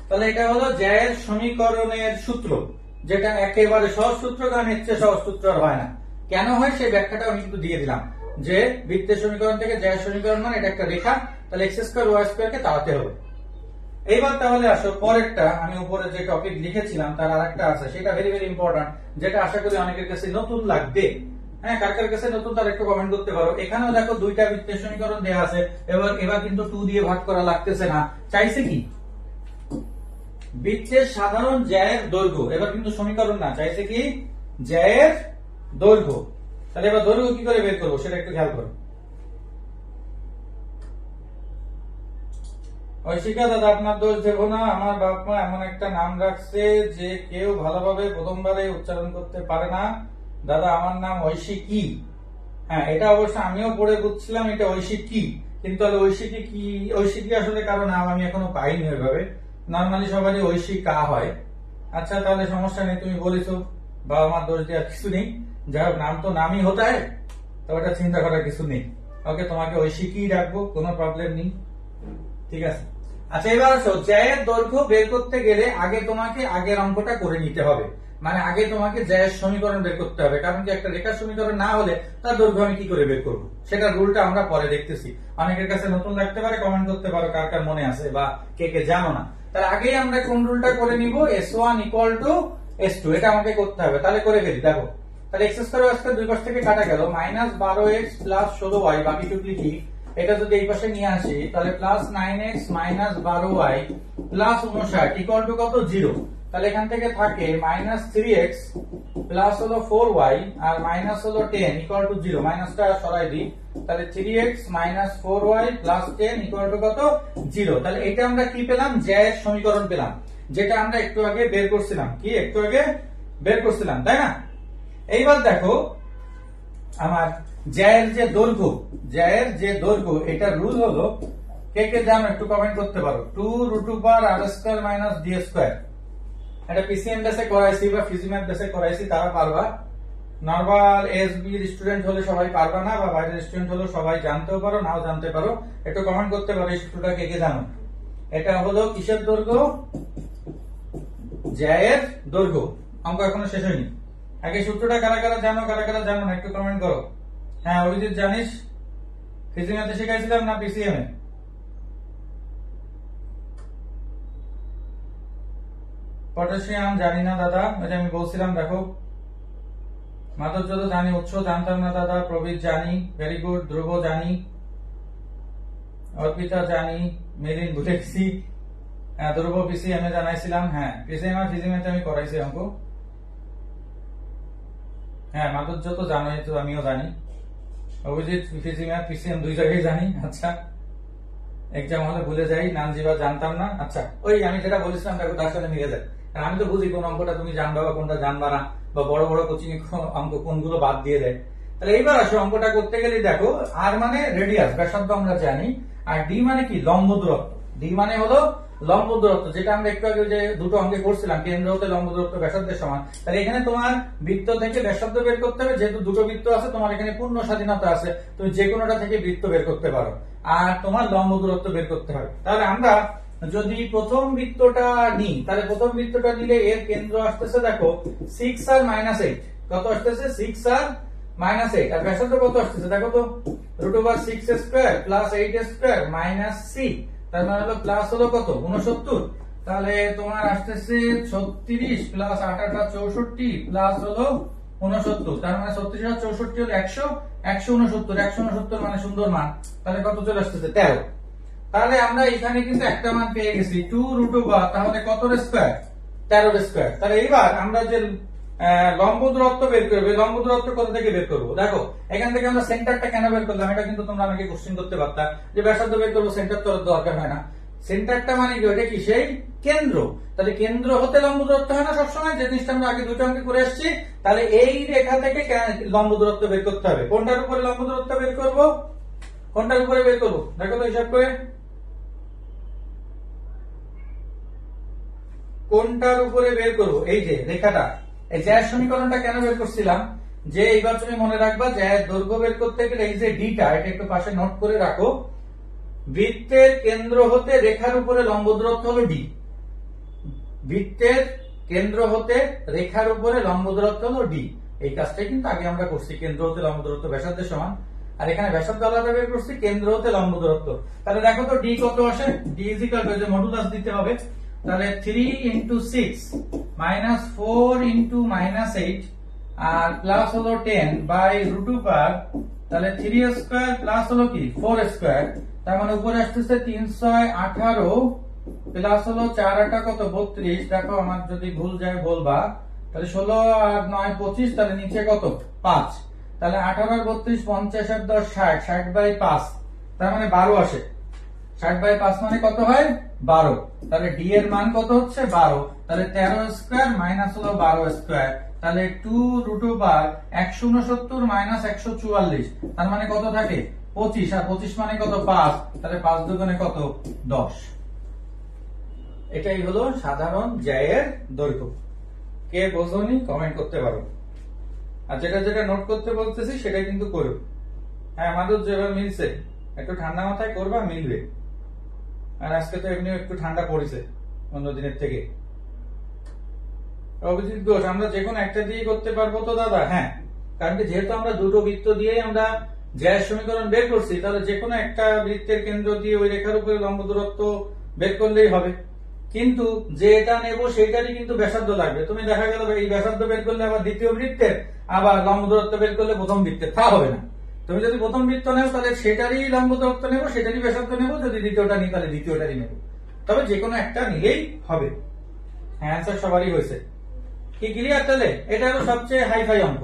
তাহলে এটা হলো জ্যায়ের সমীকরণের সূত্র, যেটা একেবারে সহজ সূত্র, কারণ এর চেয়ে সহজ সূত্র আর হয় না। কেন হয় সেই ব্যাখ্যাটা আমি কিন্তু দিয়ে দিলাম, যে বৃত্তের সমীকরণ থেকে জ্যায়ের সমীকরণ মানে এটা একটা রেখা, তাহলে x² y² কে তাড়াতে হবে। এইবার তাহলে আসো পরেরটা, আমি উপরে যে টপিক লিখেছিলাম তার আরেকটা আছে, সেটা ভেরি ভেরি ইম্পর্টেন্ট, যেটা আশা করি অনেকের কাছে নতুন লাগবে। হ্যাঁ, কার কার কাছে নতুন তার একটু কমেন্ট করতে পারো। এখানেও দেখো দুইটা বৃত্তের সমীকরণ দেওয়া আছে, এবার কিন্তু 2 দিয়ে ভাগ করা লাগতেছে না, চাইছে কি? বৃত্তের সাধারণ জ্যায়ের দৈর্ঘ্য। এবার কিন্তু সমীকরণ না, চাইছে কি? জ্যায়ের দৈর্ঘ্য। তাহলে এবার দৈর্ঘ্য কি করে বের করবো সেটা একটু খেয়াল করো। ঐশিকা দাদা আপনার দোষ দেব না, আমার বাপ মা এমন একটা নাম রাখছে যে কেউ ভালোভাবে প্রথমবারে উচ্চারণ করতে পারে না। দাদা আমার নাম ঐশিকি। হ্যাঁ, এটা অবশ্য আমিও পড়ে বুঝছিলাম এটা ঐশিকি, কিন্তু ঐশিকি কি, ঐশিকি আসলে কারো নাম আমি এখনো পাইনি ওইভাবে। নর্মালি সবারই ঐশিকা হয়। আচ্ছা তাহলে সমস্যা নেই, তুমি বলেছো, বাবা মার দোষ দেওয়ার কিছু নেই। যাই হোক, নাম তো নামই হতে হয়, তো ওটা চিন্তা করার কিছু নেই। ওকে, তোমাকে ঐশিকি ডাকবো, কোনো প্রবলেম নেই, ঠিক আছে। আচ্ছা এবার আসো, জ্যায়ের দৈর্ঘ্য বের করতে গেলে আগে তোমাকে আগের অঙ্কটা করে নিতে হবে। মানে আগে তোমাকে জ্যায়ের সমীকরণ বের করতে হবে, কারণ কি একটা রেখার সমীকরণ না হলে তার দৈর্ঘ্য আমি কি করে বের করবো, সেটা রুলটা আমরা পরে দেখতেছি। অনেকের কাছে নতুন লাগতে পারে, কমেন্ট করতে পারো কার কার মনে আছে বা কে কে জানো না। তার আগেই আমরা কোন রুলটা করে নিব, S1 = S2, এটা আমাকে করতে হবে। তাহলে করে ফেলি, দেখো তাহলে x স্কয়ার y স্কয়ার দুই পাশ থেকে কাটা গেল, -12x + 16y, বাকিটুকু লিখি। এটা যদি এই পাশে নিয়ে আসি তাহলে +9x - 12y + 59 = কত, 0। তাহলে এখান থেকে থাকে -3x প্লাস হলো 4y আর মাইনাস হলো 10 = 0, মাইনাসটা সরাই দিই। তাহলে 3x - 4y + 10 = কত, 0। তাহলে এটা আমরা কি পেলাম, জ্যায়ের সমীকরণ পেলাম, যেটা আমরা একটু আগে বের করছিলাম। কি একটু আগে বের করছিলাম, তাই না? এইবার দেখো আমার জ্যায়ের যে দৈর্ঘ্য, এটা রুল হলো, কে কে জানো একটু কমেন্ট করতে পারো, 2√r² - d²। এটা পিসিএম বেসে করাইছি বা ফিজিম্যাথ বেসে করাইছি, তারা পারবা। নরমাল এসবি স্টুডেন্ট হলে সবাই পারবা না, বা বাইরের স্টুডেন্ট হলে সবাই জানতেও পারো, নাও জানতে পারো। একটু কমেন্ট করতে পারো এই সূত্রটা কে কে জানো। এটা হলো কিসের দৈর্ঘ্য, জ্যায়ের দৈর্ঘ্য। অঙ্ক এখনো শেষ হয়নি। আগে সূত্রটা কারা কারা জানো, কারা কারা জানো না একটু কমেন্ট করো। হ্যাঁ অভিজিৎ জানিস, ফিজিম্যাথে শেখাইছিলাম না পিসিএম এ? পটাশিয়াম জানি না দাদা, ওই যে আমি বলছিলাম। দেখো মাধব যত জানি, উৎস জানতাম না দাদা। প্রবীর জানি, ভেরি গুড। ধ্রুব জানি, অর্পিতা জানি, মেরিন ভুলে গেছি। ধ্রুব পিসিএম এ জানাইছিলাম। হ্যাঁ পিসিএম আর ফিজিম্যাথে আমি করাইছি অঙ্ক। হ্যাঁ মাধব যত জানোই তো, আমিও জানি। অভিজিৎ ফিজিম্যাথ পিসিএম দুই জায়গায় জানি। আচ্ছা এক্সাম হলে ভুলে যাই, নাম জিবা জানতাম না। আচ্ছা ওই আমি যেটা বলেছিলাম দেখো তার সাথে মিলে যায়। আমি তো বুঝি কোন অঙ্কটা তুমি জানবা বা কোনটা জানবা না, বা বড় বড় কোচিং অঙ্ক কোনগুলো বাদ দিয়ে দেয়। তাহলে এইবার আসো, অঙ্কটা করতে গেলে দেখো আর মানে রেডিয়াস, ব্যাসার্ধ আমরা জানি, আর ডি মানে কি, লম্ব দূরত্ব। ডি মানে হলো লম্ব দূরত্ব, যেটা আমরা একটু আগে যে দুটো অঙ্কে করছিলাম, কেন্দ্র হতে লম্ব দূরত্ব ব্যাসার্ধের সমান। তাহলে এখানে তোমার বৃত্ত থেকে ব্যাসার্ধ বের করতে হবে, যেহেতু দুটো বৃত্ত আছে, তোমার এখানে পূর্ণ স্বাধীনতা আছে, তুমি যে কোনোটা থেকে বৃত্ত বের করতে পারো, আর তোমার লম্ব দূরত্ব বের করতে হবে। তাহলে আমরা যদি প্রথম বৃত্তটা নিই, তাহলে প্রথম বৃত্তটা নিলে এর কেন্দ্র আসতেছে দেখো 6 আর -8। কত আসতেছে, 6 আর -8। আর ব্যাসার্ধ কত আসতেছে দেখো তো, √6² + 8² - c। তার মানে হলো প্লাস হলো কত, 69। তাহলে তোমার আসতেছে 36 + 8 = 64 প্লাস হলো 69। তার মানে 36 আর 64 হলো 100, 169। 169 মানে সুন্দর মান। তাহলে কত চলে আসতেছে, 13। তাহলে আমরা এখানে কিন্তু একটা মান পেয়ে গেছি, 2√, তাহলে কত স্কয়ার, 13²। তাহলে এইবার আমরা যে লম্ব দূরত্ব বের করব, লম্ব দূরত্ব কত থেকে বের করব, দেখো এখান থেকে আমরা সেন্টারটা কেন বের করলাম, এটা কিন্তু তোমরা আমাকে কোশ্চেন করতে পারতা যে ব্যাসার্ধ বের করবো, সেন্টার তো দরকার হয় না। সেন্টারটা মানে কি, ওটা কি, সেই কেন্দ্র। তাহলে কেন্দ্র হতে লম্ব দূরত্ব হয় না সবসময়, যে জিনিসটা আমরা আগে দুটো অঙ্কে করে এসেছি। তাহলে এই রেখা থেকে লম্ব দূরত্ব বের করতে হবে। কোনটার উপরে লম্ব দূরত্ব বের করব, কোনটার উপরে বের করব, দেখো তো হিসাব করে কোনটার উপরে বের করব। এই যে রেখাটা, এই জ্যায়ের সমীকরণটা কেন বের করছিলাম, যে এইবার তুমি মনে রাখবা জ্যায়ের দৈর্ঘ্য বের করতে গেলে এই যে ডিটা, এটা একটু পাশে নোট করে রাখো। বৃত্তের কেন্দ্র হতে রেখার উপরে লম্ব দূরত্ব হলো ডি। বৃত্তের কেন্দ্র হতে রেখার উপরে লম্ব দূরত্ব হলো ডি। এই কাজটাই কিন্তু আগে আমরা করছি, কেন্দ্র হতে লম্ব দূরত্ব ব্যাসার্ধের সমান। আর এখানে ব্যাসার্ধ আলাদা বের করছি, কেন্দ্র হতে লম্ব দূরত্ব। তাহলে দেখো তো ডি কত আসে, ডি = যে মডুলাস দিতে হবে। তাহলে 3 × 6 - 4 × -8 আর প্লাস হলো 10/√, তাহলে 3² প্লাস হলো কি 4²। তার মানে উপরে আসতেছে 318 প্লাস হলো 4 8 কত 32। দেখো আমার যদি ভুল যায় বলবা। তাহলে 16 আর 9 25, তাহলে নিচে কত 5। তাহলে 18 আর 32 50 আর 10 60, 60/5, তার মানে 12 আসে। 60/5 মানে কত হয় 12। তাহলে ডি এর মান কত হচ্ছে 12। তাহলে 13 স্কয়ার মাইনাস হলো 12 স্কয়ার, তাহলে 2√169 মাইনাস 144, তার মানে কত থাকে 25, আর 25 মানে কত 5, তাহলে 5 দুগুণে কত 10। এটাই হলো সাধারণ জ্যায়ের দৈর্ঘ্য। কে বোঝোনি কমেন্ট করতে পারো, আর যেটা যেটা নোট করতে বলতেছি সেটা কিন্তু করো। হ্যাঁ আমাদের যেভাবে মিলছে একটু ঠান্ডা মাথায় করবা, মিলবে। আর আজকে তো এমনি একটু ঠান্ডা পড়েছে অন্য দিনের থেকে। অভিজিৎ ঘোষ, আমরা যে কোনো একটা দিয়ে করতে পারবো তো দাদা? হ্যাঁ, কারণ যেহেতু আমরা দুটো বৃত্ত দিয়ে আমরা জ্যায়ের সমীকরণ বের করছি, তাহলে যে কোনো একটা বৃত্তের কেন্দ্র দিয়ে ওই রেখার উপরে লম্ব দূরত্ব বের করলেই হবে। কিন্তু যেটা নেব সেটারই কিন্তু ব্যাসার্ধ লাগবে। তুমি দেখা গেল এই ব্যাসার্ধ বের করলে আবার দ্বিতীয় বৃত্তের, আবার লম্ব দূরত্ব বের করলে প্রথম বৃত্তের, তা হবে না। তুমি যদি প্রথম বৃত্ত নেও তাহলে সেটারই লম্ব দূরত্ব নেবো, সেটারই ব্যাসার্ধ নেবো। যদি দ্বিতীয়টা নিই তাহলে দ্বিতীয়টারই নেবো। তবে যে কোনো একটা নিলেই হবে। হ্যাঁ অ্যান্সার সবারই হয়েছে। কি ক্লিয়ার? তাহলে এটা হলো সবচেয়ে হাইফাই অঙ্ক।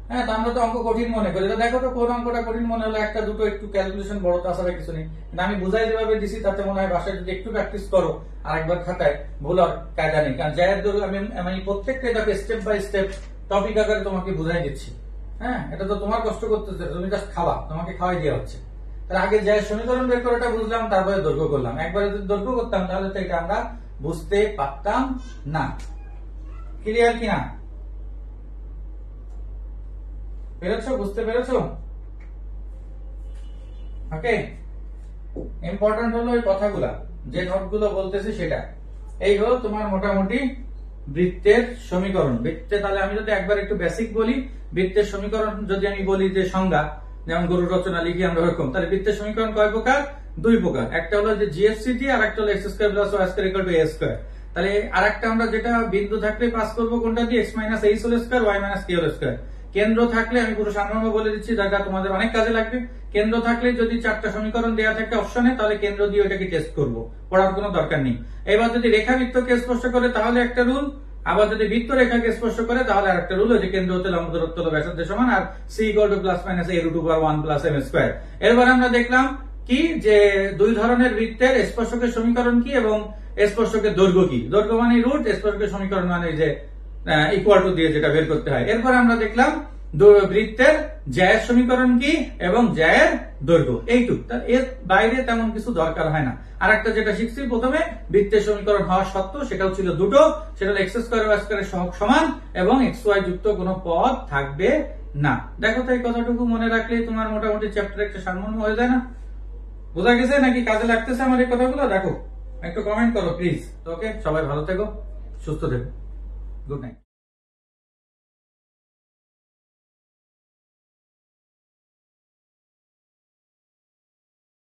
হ্যাঁ তো আমরা তো অঙ্ক কঠিন মনে করি, দেখো তো কোন অঙ্কটা কঠিন মনে হলো? একটা দুটো একটু ক্যালকুলেশন বড়, তাছাড়া কিছু নেই। কিন্তু আমি বুঝাই যেভাবে দিছি তাতে মনে হয় বাসায় যদি একটু প্র্যাকটিস করো আর একবার খাতায়, ভুল আর কায়দা নেই। কারণ জ্যায়ের দৈর্ঘ্য আমি প্রত্যেকটা এটাকে স্টেপ বাই স্টেপ টপিক আকারে তোমাকে বুঝাই দিচ্ছি। হ্যাঁ এটা তো তোমার কষ্ট করতেছে, তুমি জাস্ট খাওয়া, তোমাকে খাওয়াই দেওয়া হচ্ছে। তাহলে আগে জ্যায়ের সমীকরণ বের করাটা বুঝলাম, তারপরে দৈর্ঘ্য করলাম। একবারে যদি দৈর্ঘ্য করতাম তাহলে তো এটা আমরা বুঝতে পারতাম না। ক্লিয়ার কিনা? পেরেছো? বুঝতে পেরেছো? ওকে, ইম্পর্টেন্ট হলো ওই কথাগুলা, যে নোটগুলো বলতেছি সেটা। এই হলো তোমার মোটামুটি বৃত্তের সমীকরণ। বৃত্তে তাহলে আমি যদি একবার একটু বেসিক বলি, বৃত্তের সমীকরণ যদি আমি বলি যে সংজ্ঞা, যেমন গরু রচনা লিখি আমরা ওরকম, তাহলে বৃত্তের সমীকরণ কয় প্রকার? দুই প্রকার। একটা হলো যে জিএসসিটি, আর একটা হলো x² + y² a²। তাহলে আরেকটা আমরা যেটা বিন্দু থাকলে পাস করবো কোনটা দিয়ে? x - h² y - k²। কেন্দ্র থাকলে আমি পুরো সাধারণ বলে দিচ্ছি, যেটা তোমাদের অনেক কাজে লাগবে। কেন্দ্র থাকলে যদি চারটা সমীকরণ দেওয়া থাকে অপশনে, তাহলে কেন্দ্র দিয়ে ওটাকে টেস্ট করব, পড়ার কোনো দরকার নেই। এবার যদি রেখা বৃত্তকে স্পর্শ করে তাহলে একটা রুল, আবার যদি বৃত্ত রেখাকে স্পর্শ করে তাহলে আরেকটা রুল, যে কেন্দ্র হতে লম্ব দূরত্ব হলো ব্যাসার্ধের সমান, আর c = ± a√1 + m²। এরপর আমরা দেখলাম কি, যে দুই ধরনের বৃত্তের স্পর্শকের সমীকরণ কি এবং স্পর্শকের দৈর্ঘ্য কি। দৈর্ঘ্য মানে রুট, স্পর্শকের সমীকরণ মানে যে ইকুয়াল টু দিয়ে যেটা বের করতে হয়। এরপর আমরা দেখলাম বৃত্তের জ্যায়ের সমীকরণ কি এবং জ্যায়ের দৈর্ঘ্য, এইটুক। এর বাইরে তেমন কিছু দরকার হয় না। আর একটা যেটা শিখছি প্রথমে, বৃত্তের সমীকরণ হওয়া সত্ত্বেও সেটাও ছিল দুটো, সেটা হলো x² y² সহগ সমান এবং xy যুক্ত কোনো পদ থাকবে না। দেখো তো এই কথাটুকু মনে রাখলেই তোমার মোটামুটি চ্যাপ্টার একটা সারমর্ম হয়ে যায় না? বোঝা গেছে নাকি? কাজে লাগতেছে আমার এই কথাগুলো? দেখো একটু কমেন্ট করো প্লিজ। ওকে, সবাই ভালো থেকো, সুস্থ থেকো, গুড নাইট।